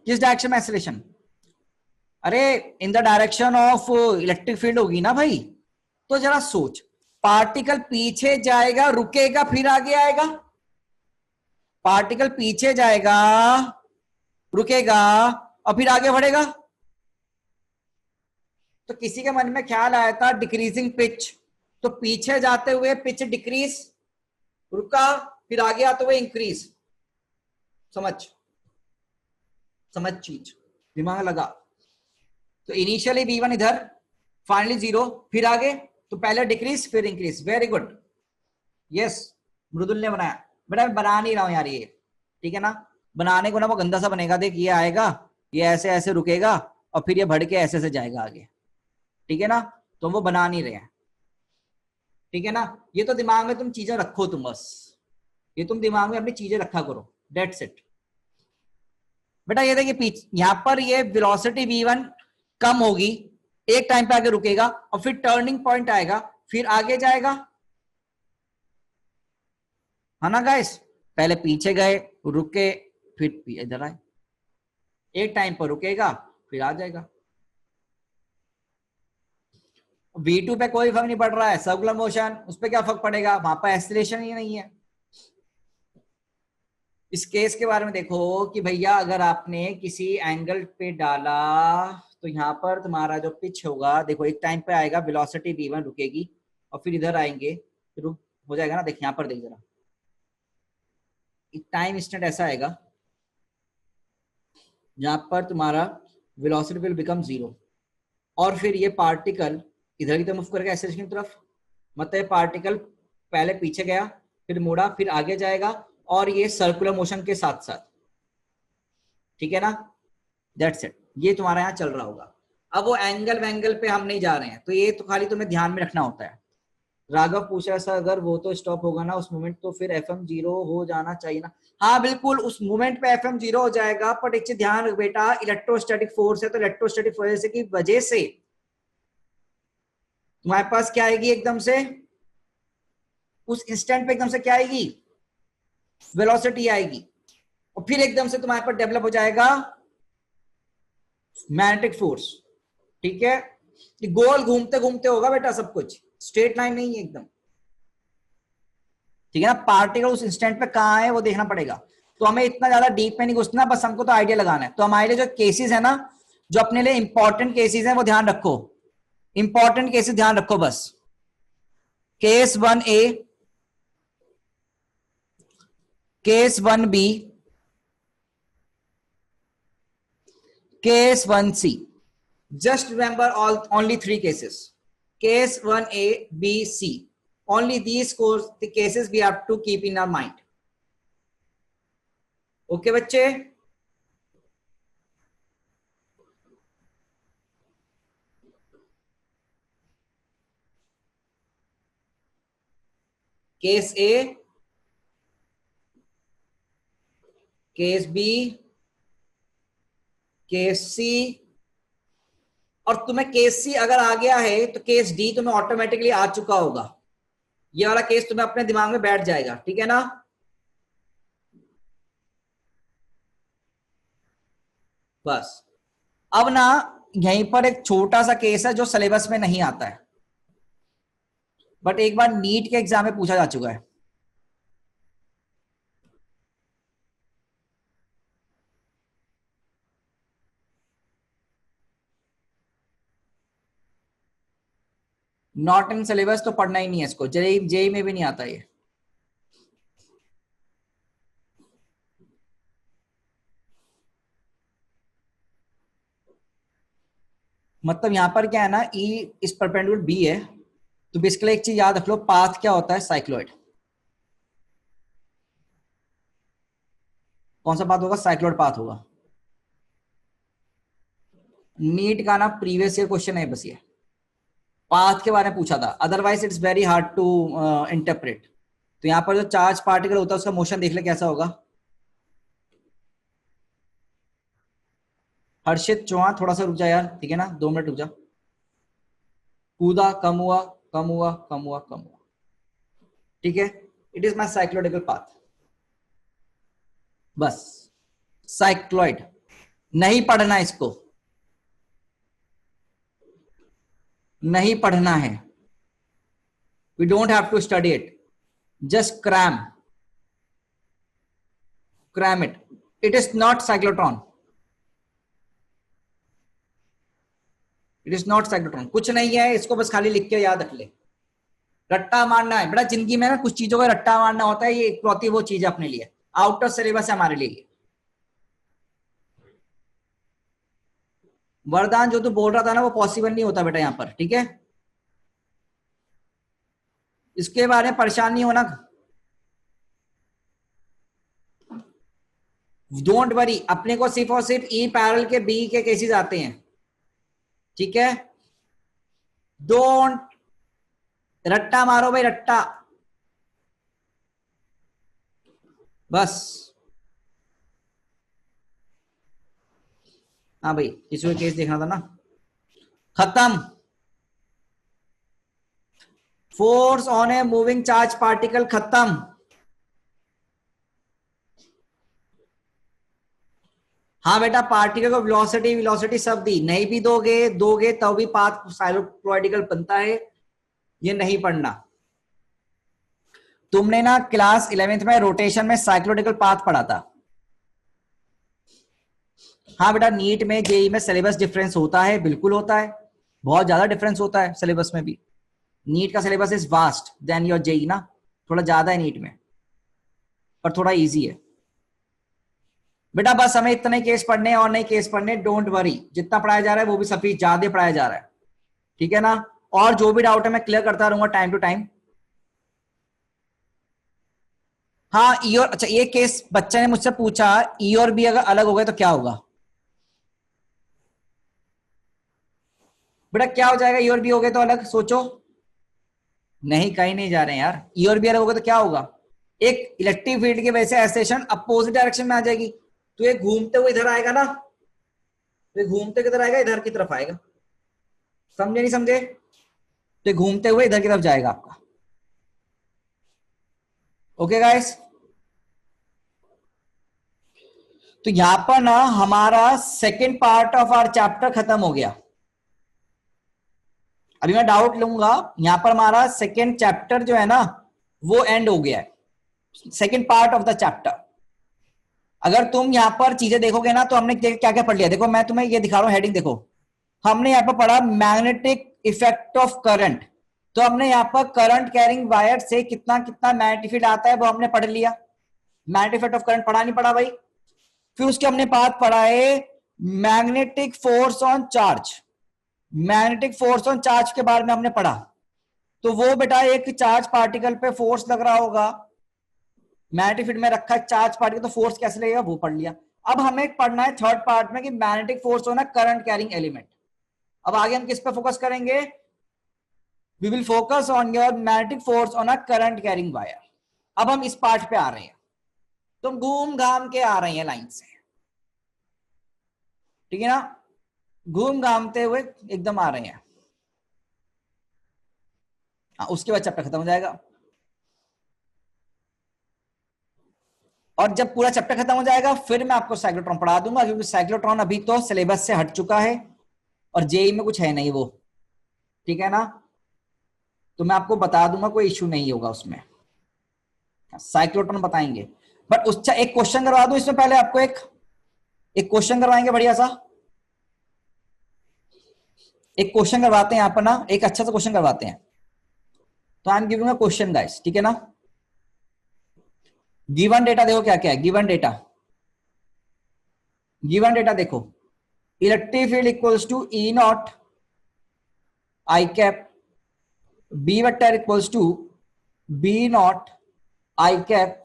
किस डायरेक्शन में एक्सेलरेशन? अरे in the direction of electric field होगी ना भाई। तो जरा सोच, पार्टिकल पीछे जाएगा, रुकेगा, फिर आगे आएगा। पार्टिकल पीछे जाएगा, रुकेगा और फिर आगे बढ़ेगा। तो किसी के मन में ख्याल आया था डिक्रीजिंग पिच, तो पीछे जाते हुए पिच डिक्रीज, रुका, फिर आगे आते हुए इंक्रीज। समझ समझ चीज, दिमाग लगा। तो इनिशियली V1 इधर, फाइनली 0, फिर आगे, तो पहले डिक्रीज फिर इंक्रीज। वेरी गुड, यस मृदुल ने बनाया। बेटा मैं बना नहीं रहा हूं यार ये, ठीक है ना। बनाने को ना वो गंदा सा बनेगा। देख ये आएगा, ये ऐसे ऐसे रुकेगा और फिर ये बढ़ के ऐसे से जाएगा आगे, ठीक है ना। तो वो बना नहीं रहे हैं, ठीक है ना। ये तो दिमाग में तुम चीजें रखो, तुम बस ये तुम दिमाग में अपनी चीजें रखा करो, डेट्स इट। बेटा ये देखिए यहां पर ये वेलोसिटी V1 कम होगी, एक टाइम पे आगे रुकेगा और फिर टर्निंग पॉइंट आएगा, फिर आगे जाएगा, है ना गाइस। पहले पीछे गए, रुके, फिर इधर आए, एक टाइम पर रुकेगा फिर आ जाएगा। V2 पे कोई फर्क नहीं पड़ रहा है, सर्कुलर मोशन, उस पर क्या फर्क पड़ेगा, वहां पर एक्सीलरेशन ही नहीं है। इस केस के बारे में देखो कि भैया अगर आपने किसी एंगल पे डाला तो यहाँ पर तुम्हारा जो पिच होगा, देखो एक टाइम पे आएगा, वेलोसिटी V1 रुकेगी और फिर इधर आएंगे, रुक हो जाएगा ना। देख यहाँ पर देख जरा, एक टाइम इंस्टेंट ऐसा आएगा जहां पर तुम्हारा वेलोसिटी विल बिकम 0 और फिर ये पार्टिकल इधर की तरफ मूव करेगा, एक्सेलरेशन की तरफ। मतलब ये पार्टिकल पहले पीछे गया, फिर मुड़ा, फिर आगे जाएगा और ये सर्कुलर मोशन के साथ साथ, ठीक है ना। दैट्स इट, ये तुम्हारा यहाँ चल रहा होगा। अब वो एंगल पे हम नहीं जा रहे हैं, तो ये तो खाली तुम्हें ध्यान में रखना होता है। राघव पूछा ऐसा, अगर वो तो स्टॉप होगा ना उस मोमेंट, तो फिर FM 0 हो जाना चाहिए ना। हाँ बिल्कुल, उस मोमेंट पे FM 0 हो जाएगा, बट एक चीज ध्यान रख बेटा, इलेक्ट्रोस्टैटिक फोर्स है, तो इलेक्ट्रोस्टैटिक फोर्स की वजह से तुम्हारे पास क्या आएगी, एकदम से उस इंस्टेंट पे एकदम से क्या आएगी, वेलोसिटी आएगी, और फिर एकदम से तुम्हारे पास डेवलप हो जाएगा मैग्नेटिक फोर्स, ठीक है। ये गोल घूमते घूमते होगा बेटा, सब कुछ स्ट्रेट लाइन नहीं है एकदम, ठीक है ना। पार्टिकल उस इंस्टेंट पे कहां है वो देखना पड़ेगा। तो हमें इतना ज्यादा डीप में नहीं घुसना, बस हमको तो आइडिया लगाना है। तो हमारे लिए जो केसेस है ना, जो अपने लिए इंपॉर्टेंट केसेस हैं, वो ध्यान रखो, इंपॉर्टेंट केसेस ध्यान रखो बस। Case 1A, case 1B, case 1C। Just remember only 3 cases. Case 1A, B, C. Only these the cases we have to keep in our mind. Okay, बच्चे? Case A, Case B, Case C, और तुम्हें case सी अगर आ गया है तो case D तुम्हें automatically आ चुका होगा। ये वाला केस तुम्हें अपने दिमाग में बैठ जाएगा, ठीक है ना। बस अब ना यहीं पर एक छोटा सा केस है जो सिलेबस में नहीं आता है, बट एक बार नीट के एग्जाम में पूछा जा चुका है। नॉट इन सिलेबस तो पढ़ना ही नहीं है इसको, जेई में भी नहीं आता ये। मतलब यहां पर क्या है ना, ई इस परपेंडिकुलर बी है, तो बेसिकली एक चीज याद रख लो, पाथ क्या होता है, साइक्लॉइड। कौन सा पाथ होगा, साइक्लॉइड पाथ होगा। नीट का ना प्रीवियस ईयर क्वेश्चन है बस, ये पाथ के बारे में पूछा था, otherwise it's very hard to interpret. तो यहां पर जो चार्ज पार्टिकल होता है उसका मोशन देख ले कैसा होगा। हर्षित चौहान थोड़ा सा रुक जा यार, ठीक है ना, 2 मिनट रुक जा। कूदा, कम हुआ, कम हुआ, कम हुआ, कम हुआ, ठीक है। It is my cycloidical path. बस साइक्लॉइड, नहीं पढ़ना इसको, नहीं पढ़ना है। We don't have to study it, just cram it. It is not cyclotron, it is not cyclotron, कुछ नहीं है, इसको बस खाली लिख के याद रख ले। रट्टा मारना है बेटा जिंदगी में ना, कुछ चीजों का रट्टा मारना होता है, ये इकलौती वो चीज है अपने लिए, आउट ऑफ सिलेबस है हमारे लिए। वरदान जो तू बोल रहा था ना, वो पॉसिबल नहीं होता बेटा यहाँ पर, ठीक है। इसके बारे में परेशान नहीं होना, डोंट वरी। अपने को सिर्फ और सिर्फ ई पैरेलल के बी के केसेस आते हैं, ठीक है। डोंट रट्टा मारो भाई, रट्टा, बस। हाँ भाई, किसी को केस देखना था ना, खत्म। Force on a moving charge particle, खत्म। हाँ बेटा, पार्टिकल को वेलोसिटी वेलोसिटी सब दी, नहीं भी दोगे तब भी पाथ साइक्लोइडिकल बनता है, ये नहीं पढ़ना। तुमने ना क्लास 11th में रोटेशन में साइक्लोइडिकल पाथ पढ़ा था। हाँ बेटा, नीट में जेई में सिलेबस डिफरेंस होता है, बिल्कुल होता है, बहुत ज्यादा डिफरेंस होता है सिलेबस में भी। नीट का syllabus is vast than your JEE ना, थोड़ा ज्यादा है नीट में, पर थोड़ा इजी है बेटा। बस हमें इतने केस पढ़ने हैं और नहीं केस पढ़ने, डोंट वरी। जितना पढ़ाया जा रहा है वो भी सफी ज्यादा पढ़ाया जा रहा है, ठीक है ना। और जो भी डाउट है मैं क्लियर करता रहूंगा टाइम टू टाइम। हाँ ई और, अच्छा ये केस बच्चे ने मुझसे पूछा, ई और बी अगर अलग हो गए तो क्या होगा बेटा, क्या हो जाएगा ई और बी हो गए तो अलग, सोचो। नहीं, कहीं नहीं जा रहे हैं यार, ई और बी अलग हो गए तो क्या होगा, एक इलेक्ट्रिक फील्ड की वजह से एक्सेशन अपोजिट डायरेक्शन में आ जाएगी, तो ये घूमते हुए इधर आएगा ना, तो ये घूमते किधर आएगा, इधर की तरफ आएगा, समझे नहीं समझे, तो ये घूमते हुए इधर की तरफ जाएगा आपका। ओके गाइस, तो यहां पर ना हमारा second part of our chapter खत्म हो गया। अभी मैं डाउट लूंगा, यहां पर हमारा सेकेंड चैप्टर जो है ना वो एंड हो गया है, second part of the chapter. अगर तुम यहां पर चीजें देखोगे ना, तो हमने क्या क्या पढ़ लिया, देखो मैं तुम्हें ये दिखा रहा हूं हेडिंग, देखो हमने यहाँ पर पढ़ा मैग्नेटिक इफेक्ट ऑफ करंट, तो हमने यहाँ पर करंट कैरिंग वायर से कितना कितना मैग्नेटिक फील्ड आता है वो हमने पढ़ लिया। मैग्नेटिक इफेक्ट ऑफ करंट पढ़ा नहीं पढ़ा भाई। फिर उसके हमने बात पढ़ा है magnetic force on charge, magnetic force on charge के बारे में हमने पढ़ा। तो वो बेटा एक चार्ज पार्टिकल पे फोर्स लग रहा होगा, मैग्नेटिक फील्ड में रखा चार्ज पार्टिकल, तो फोर्स कैसे लगेगा वो पढ़ लिया। अब हमें पढ़ना है थर्ड पार्ट में कि मैग्नेटिक फोर्स होना करंट कैरिंग एलिमेंट। अब आगे हम किस पे फोकस करेंगे, we will focus on your magnetic force on a current carrying wire. अब हम इस पार्ट पे आ रहे हैं, तुम घूम घाम के आ रहे हैं लाइन से, ठीक है ना, घूम घामते हुए एकदम आ रहे हैं। उसके बाद चैप्टर खत्म हो जाएगा, और जब पूरा चैप्टर खत्म हो जाएगा फिर मैं आपको साइक्लोट्रॉन पढ़ा दूंगा, क्योंकि साइक्लोट्रॉन अभी तो सिलेबस से हट चुका है और जेई में कुछ है नहीं वो, ठीक है ना। तो मैं आपको बता दूंगा, कोई इश्यू नहीं होगा उसमें, साइक्लोट्रॉन बताएंगे। बट उसका एक क्वेश्चन करवा दूं इसमें पहले आपको, एक क्वेश्चन करवाएंगे बढ़िया सा, एक क्वेश्चन करवाते हैं यहाँ पर ना, एक अच्छा सा क्वेश्चन करवाते हैं। तो I am giving a question guys, ठीक है ना। गिवन डेटा देखो क्या क्या है, गिवन डेटा देखो, electric field equals to E naught I cap, B vector equals to B naught I cap,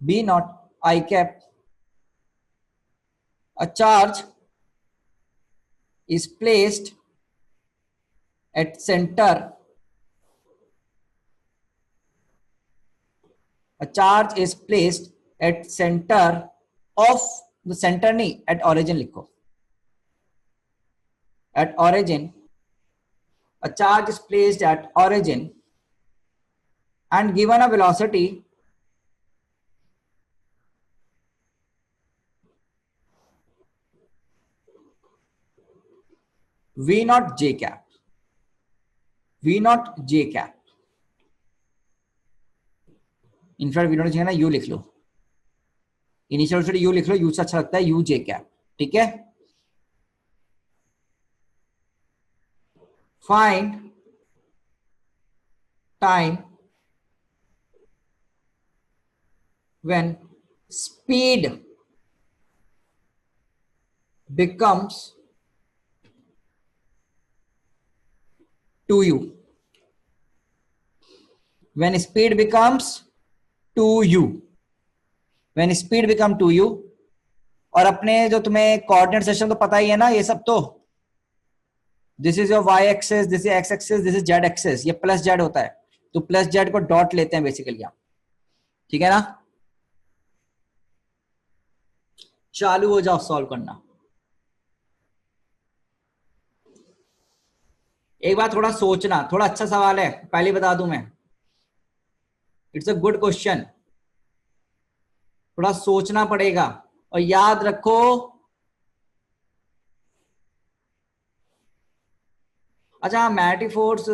B naught I cap, a charge is placed at center, a charge is placed at center of the center नहीं, at origin लिखो, at origin, a charge is placed at origin and given a velocity v naught j cap, v naught j cap, in fact V naught चाहिए ना, you लिख लो, initial velocity you लिख लो, you से अच्छा लगता है, यू जे कैप, ठीक है। Find time when speed becomes 2u, when speed becomes 2u, when speed become 2u, और अपने जो तुम्हें कोऑर्डिनेट सिस्टम तो पता ही है ना, ये सब तो this is your Y axis, this is X axis, this is Z axis, ये प्लस जेड होता है, तो प्लस जेड को डॉट लेते हैं बेसिकली आप, ठीक है ना। चालू हो जाओ सॉल्व करना। एक बार थोड़ा सोचना, थोड़ा अच्छा सवाल है, पहले बता दूं मैं, इट्स अ गुड क्वेश्चन, थोड़ा सोचना पड़ेगा और याद रखो अच्छा मैग्नेटिक फोर्स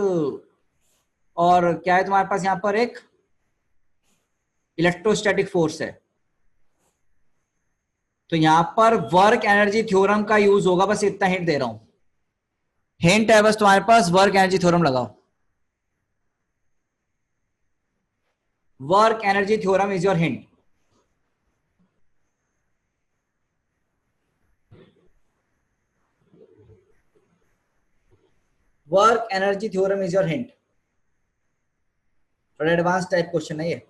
और क्या है तुम्हारे पास, यहां पर एक इलेक्ट्रोस्टैटिक फोर्स है, तो यहां पर वर्क एनर्जी थ्योरम का यूज होगा, बस इतना हिंट दे रहा हूं, हिंट है बस तुम्हारे पास, वर्क एनर्जी थ्योरम लगाओ, work energy theorem is your hint. Work energy theorem is your hint, थोड़ा एडवांस टाइप क्वेश्चन है ये।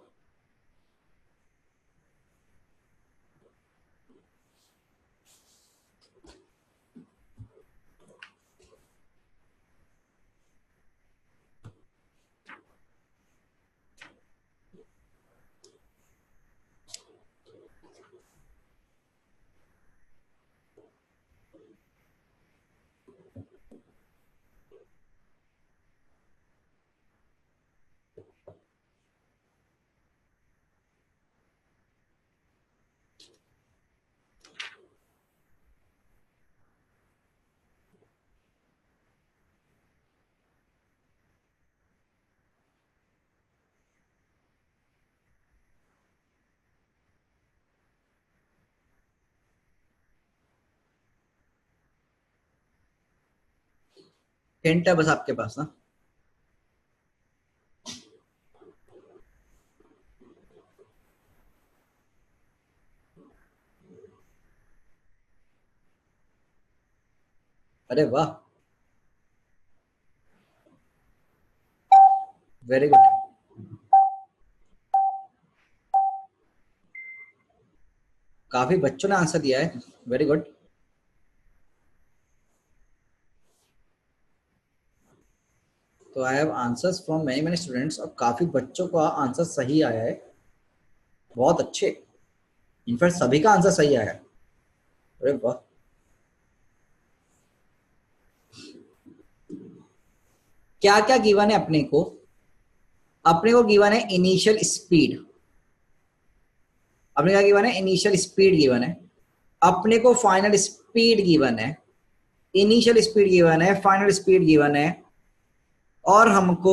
हिंट है बस आपके पास ना, अरे वाह वेरी गुड, काफी बच्चों ने आंसर दिया है, वेरी गुड। तो I have answers from many many students, और काफी बच्चों का आंसर सही आया है, बहुत अच्छे, इनफैक्ट सभी का आंसर सही आया है, अरे वाह। क्या क्या गिवन है अपने को, अपने को गिवन है इनिशियल स्पीड, अपने क्या गिवन है, इनिशियल स्पीड गिवन है, अपने को फाइनल स्पीड गिवन है, इनिशियल स्पीड गिवन है, फाइनल स्पीड गिवन है, और हमको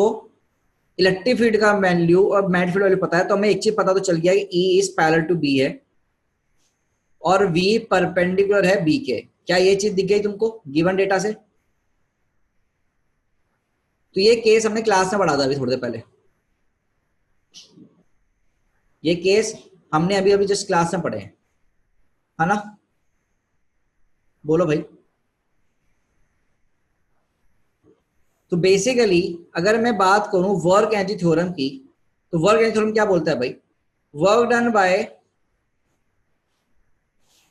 इलेक्ट्रिक फील्ड का वैल्यू और मैग्नेटिक फील्ड वैल्यू पता है, तो हमें एक चीज पता तो चल गया कि E is parallel to B है और V परपेंडिकुलर है B के। क्या ये चीज दिख गई तुमको गिवन डेटा से? तो ये केस हमने क्लास में पढ़ा था अभी थोड़ी देर पहले, ये केस हमने अभी अभी जस्ट क्लास में पढ़े हैं, है ना? बोलो भाई। तो बेसिकली अगर मैं बात करूं वर्क एनर्जी थ्योरम की, तो वर्क एनर्जी थ्योरम क्या बोलता है भाई, work done bye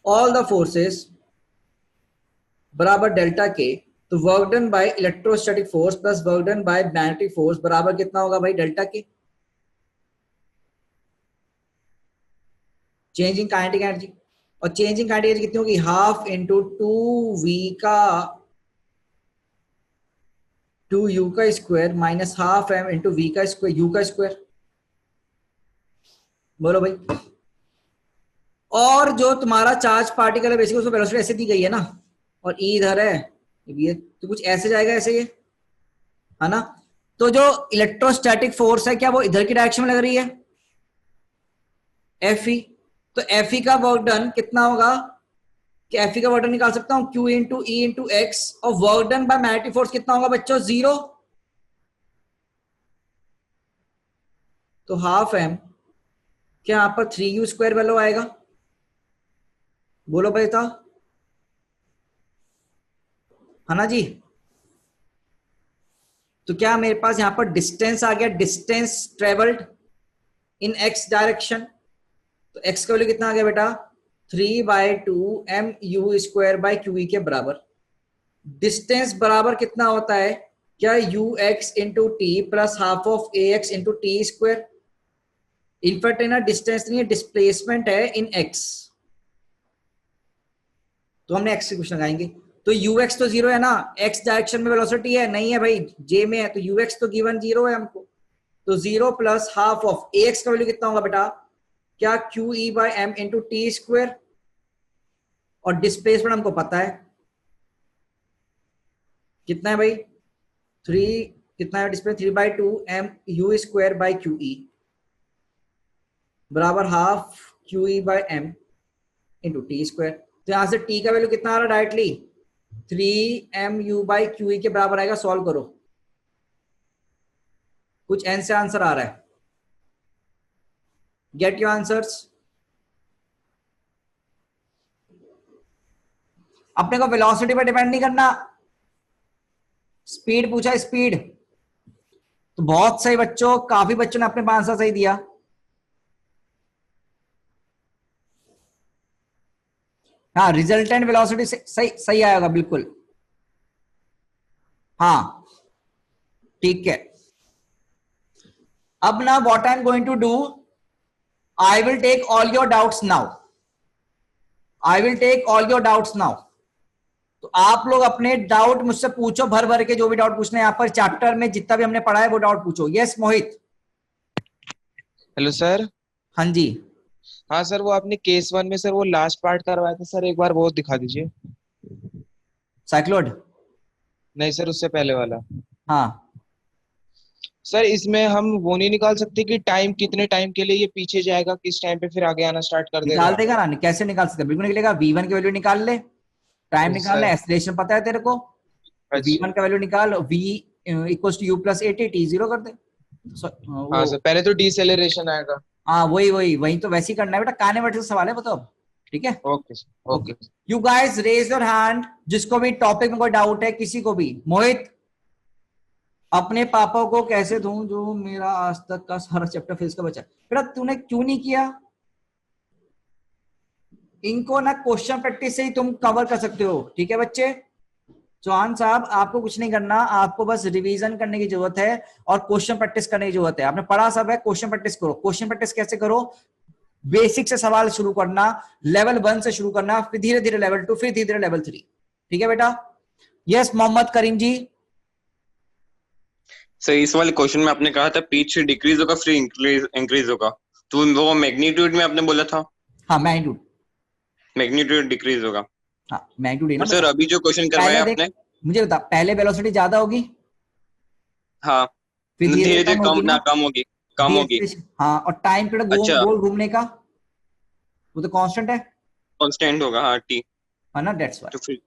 all the forces बराबर डेल्टा के, तो work done by electrostatic force plus work done by magnetic force बराबर कितना होगा भाई, डेल्टा के, चेंजिंग काइनेटिक एनर्जी, और चेंजिंग काइनेटिक एनर्जी कितनी होगी, हाफ इंटू 2v का 2u का square minus half m into v का स्क्वायर u का स्क्वायर। बोलो भाई। और जो तुम्हारा चार्ज पार्टिकल है बेसिकली उसको वेलोसिटी ऐसे दी गई है ना, और e इधर है, ये तो कुछ ऐसे जाएगा, ऐसे ये है ना। तो जो इलेक्ट्रोस्टैटिक फोर्स है क्या वो इधर की डायरेक्शन में लग रही है, Fe। तो Fe का वर्क डन कितना होगा कि Fe का वर्क डन निकाल सकता हूं Q into E into X, और work done by magnetic force कितना होगा बच्चों, 0। तो हाफ m क्या यहां पर 3u स्क्वायर वैल्यू आएगा, बोलो बेटा, है ना जी। तो क्या मेरे पास यहां पर डिस्टेंस आ गया, distance travelled in x direction. तो x का वैल्यू कितना आ गया बेटा, 3/2 mu स्क्वायर बाय QE के बराबर। डिस्टेंस बराबर कितना होता है, क्या ux into T plus half of ax into T square. In fact ना डिस्टेंस नहीं है, डिस्प्लेसमेंट है इन x। तो हमने x से कुछ लगाएंगे, तो ux तो 0 है ना, x डायरेक्शन में वेलोसिटी है नहीं है भाई, j में है, तो ux तो गिवन 0 है हमको। तो 0 प्लस हाफ ऑफ ax का वैल्यू कितना होगा बेटा, क्या QE by m into T square, और डिस्प्लेसमेंट हमको पता है कितना है भाई, 3 कितना है displacement, 3/2 mu square by QE बराबर half QE by m into T square. तो यहां से t का वैल्यू कितना आ रहा है डायरेक्टली, 3mu बाय QE के बराबर आएगा। सॉल्व करो, कुछ n से आंसर आ रहा है, गेट योर आंसर्स। अपने को वेलोसिटी पर डिपेंड नहीं करना, स्पीड पूछा, स्पीड। तो बहुत सही बच्चों, काफी बच्चों ने अपने आंसर सही दिया। हाँ, रिजल्टेंट वेलोसिटी सही सही आएगा बिल्कुल, हाँ ठीक है। अब ना what I am going to do, I will take all your doubts now, I will take all your doubts now. तो आप लोग अपने डाउट मुझसे पूछो, भर भर के जो भी डाउट पूछना है यहाँ पर चैप्टर में जितना भी हमने पढ़ा है वो डाउट पूछो। यस मोहित। Hello sir. हाँ जी। हाँ सर, वो आपने केस 1 में सर वो लास्ट पार्ट करवाया था सर, एक बार वो दिखा दीजिए। साइक्लोड नहीं सर, उससे पहले वाला। हाँ सर इसमें हम वो नहीं निकाल सकते कि टाइम कितने टाइम के लिए ये पीछे जाएगा, किस टाइम पे फिर आगे आना स्टार्ट कर देगा? निकाल देगा ना, कैसे निकाल सकते, बिल्कुल निकलेगा। v1 की वैल्यू निकाल ले, टाइम निकालना है, एक्सीलरेशन पता है तेरे को, v1 का वैल्यू निकाल, v इक्वल्स टू u प्लस 80, t 0 कर दे। हाँ सर, पहले तो डिसेलरेशन आएगा। हाँ वही तो वैसे ही करना है बेटा, काइनेमेटिक्स का सवाल है बताओ, ठीक है। Okay okay. You guys raise your hand, जिसको भी टॉपिक में कोई डाउट है, किसी को भी। मोहित, अपने पापा को कैसे दूं जो मेरा आज तक का सारा चैप्टर फिजिक्स का बचा। बेटा तूने क्यों नहीं किया, इनको ना क्वेश्चन प्रैक्टिस से ही तुम कवर कर सकते हो, ठीक है बच्चे। चौहान साहब आपको कुछ नहीं करना, आपको बस रिवीजन करने की जरूरत है और क्वेश्चन प्रैक्टिस करने की जरूरत है। आपने पढ़ा सब है, क्वेश्चन प्रैक्टिस करो। क्वेश्चन प्रैक्टिस कैसे करो, बेसिक से सवाल शुरू करना, लेवल 1 से शुरू करना, फिर धीरे धीरे लेवल 2, फिर धीरे धीरे लेवल 3, ठीक है बेटा। यस मोहम्मद करीम जी। सर इस वाले क्वेश्चन में आपने कहा था पिच डिक्रीज होगा फिर इंक्रीज होगा, तो वो मैग्नीट्यूड में आपने बोला था। हाँ मैग्नीट्यूड डिक्रीज होगा। हाँ मैग्नीट्यूड। सर अभी जो क्वेश्चन करवाया आपने, मुझे बता, पहले वेलोसिटी ज्यादा होगी, हाँ फिर धीरे धीरे कम होगी। हाँ, और टाइम पीरियड गोल घूमने का वो तो कांस्टेंट है, कांस्टेंट होगा, हाँ टी, है ना, दैट्स व्हाई। तो फिर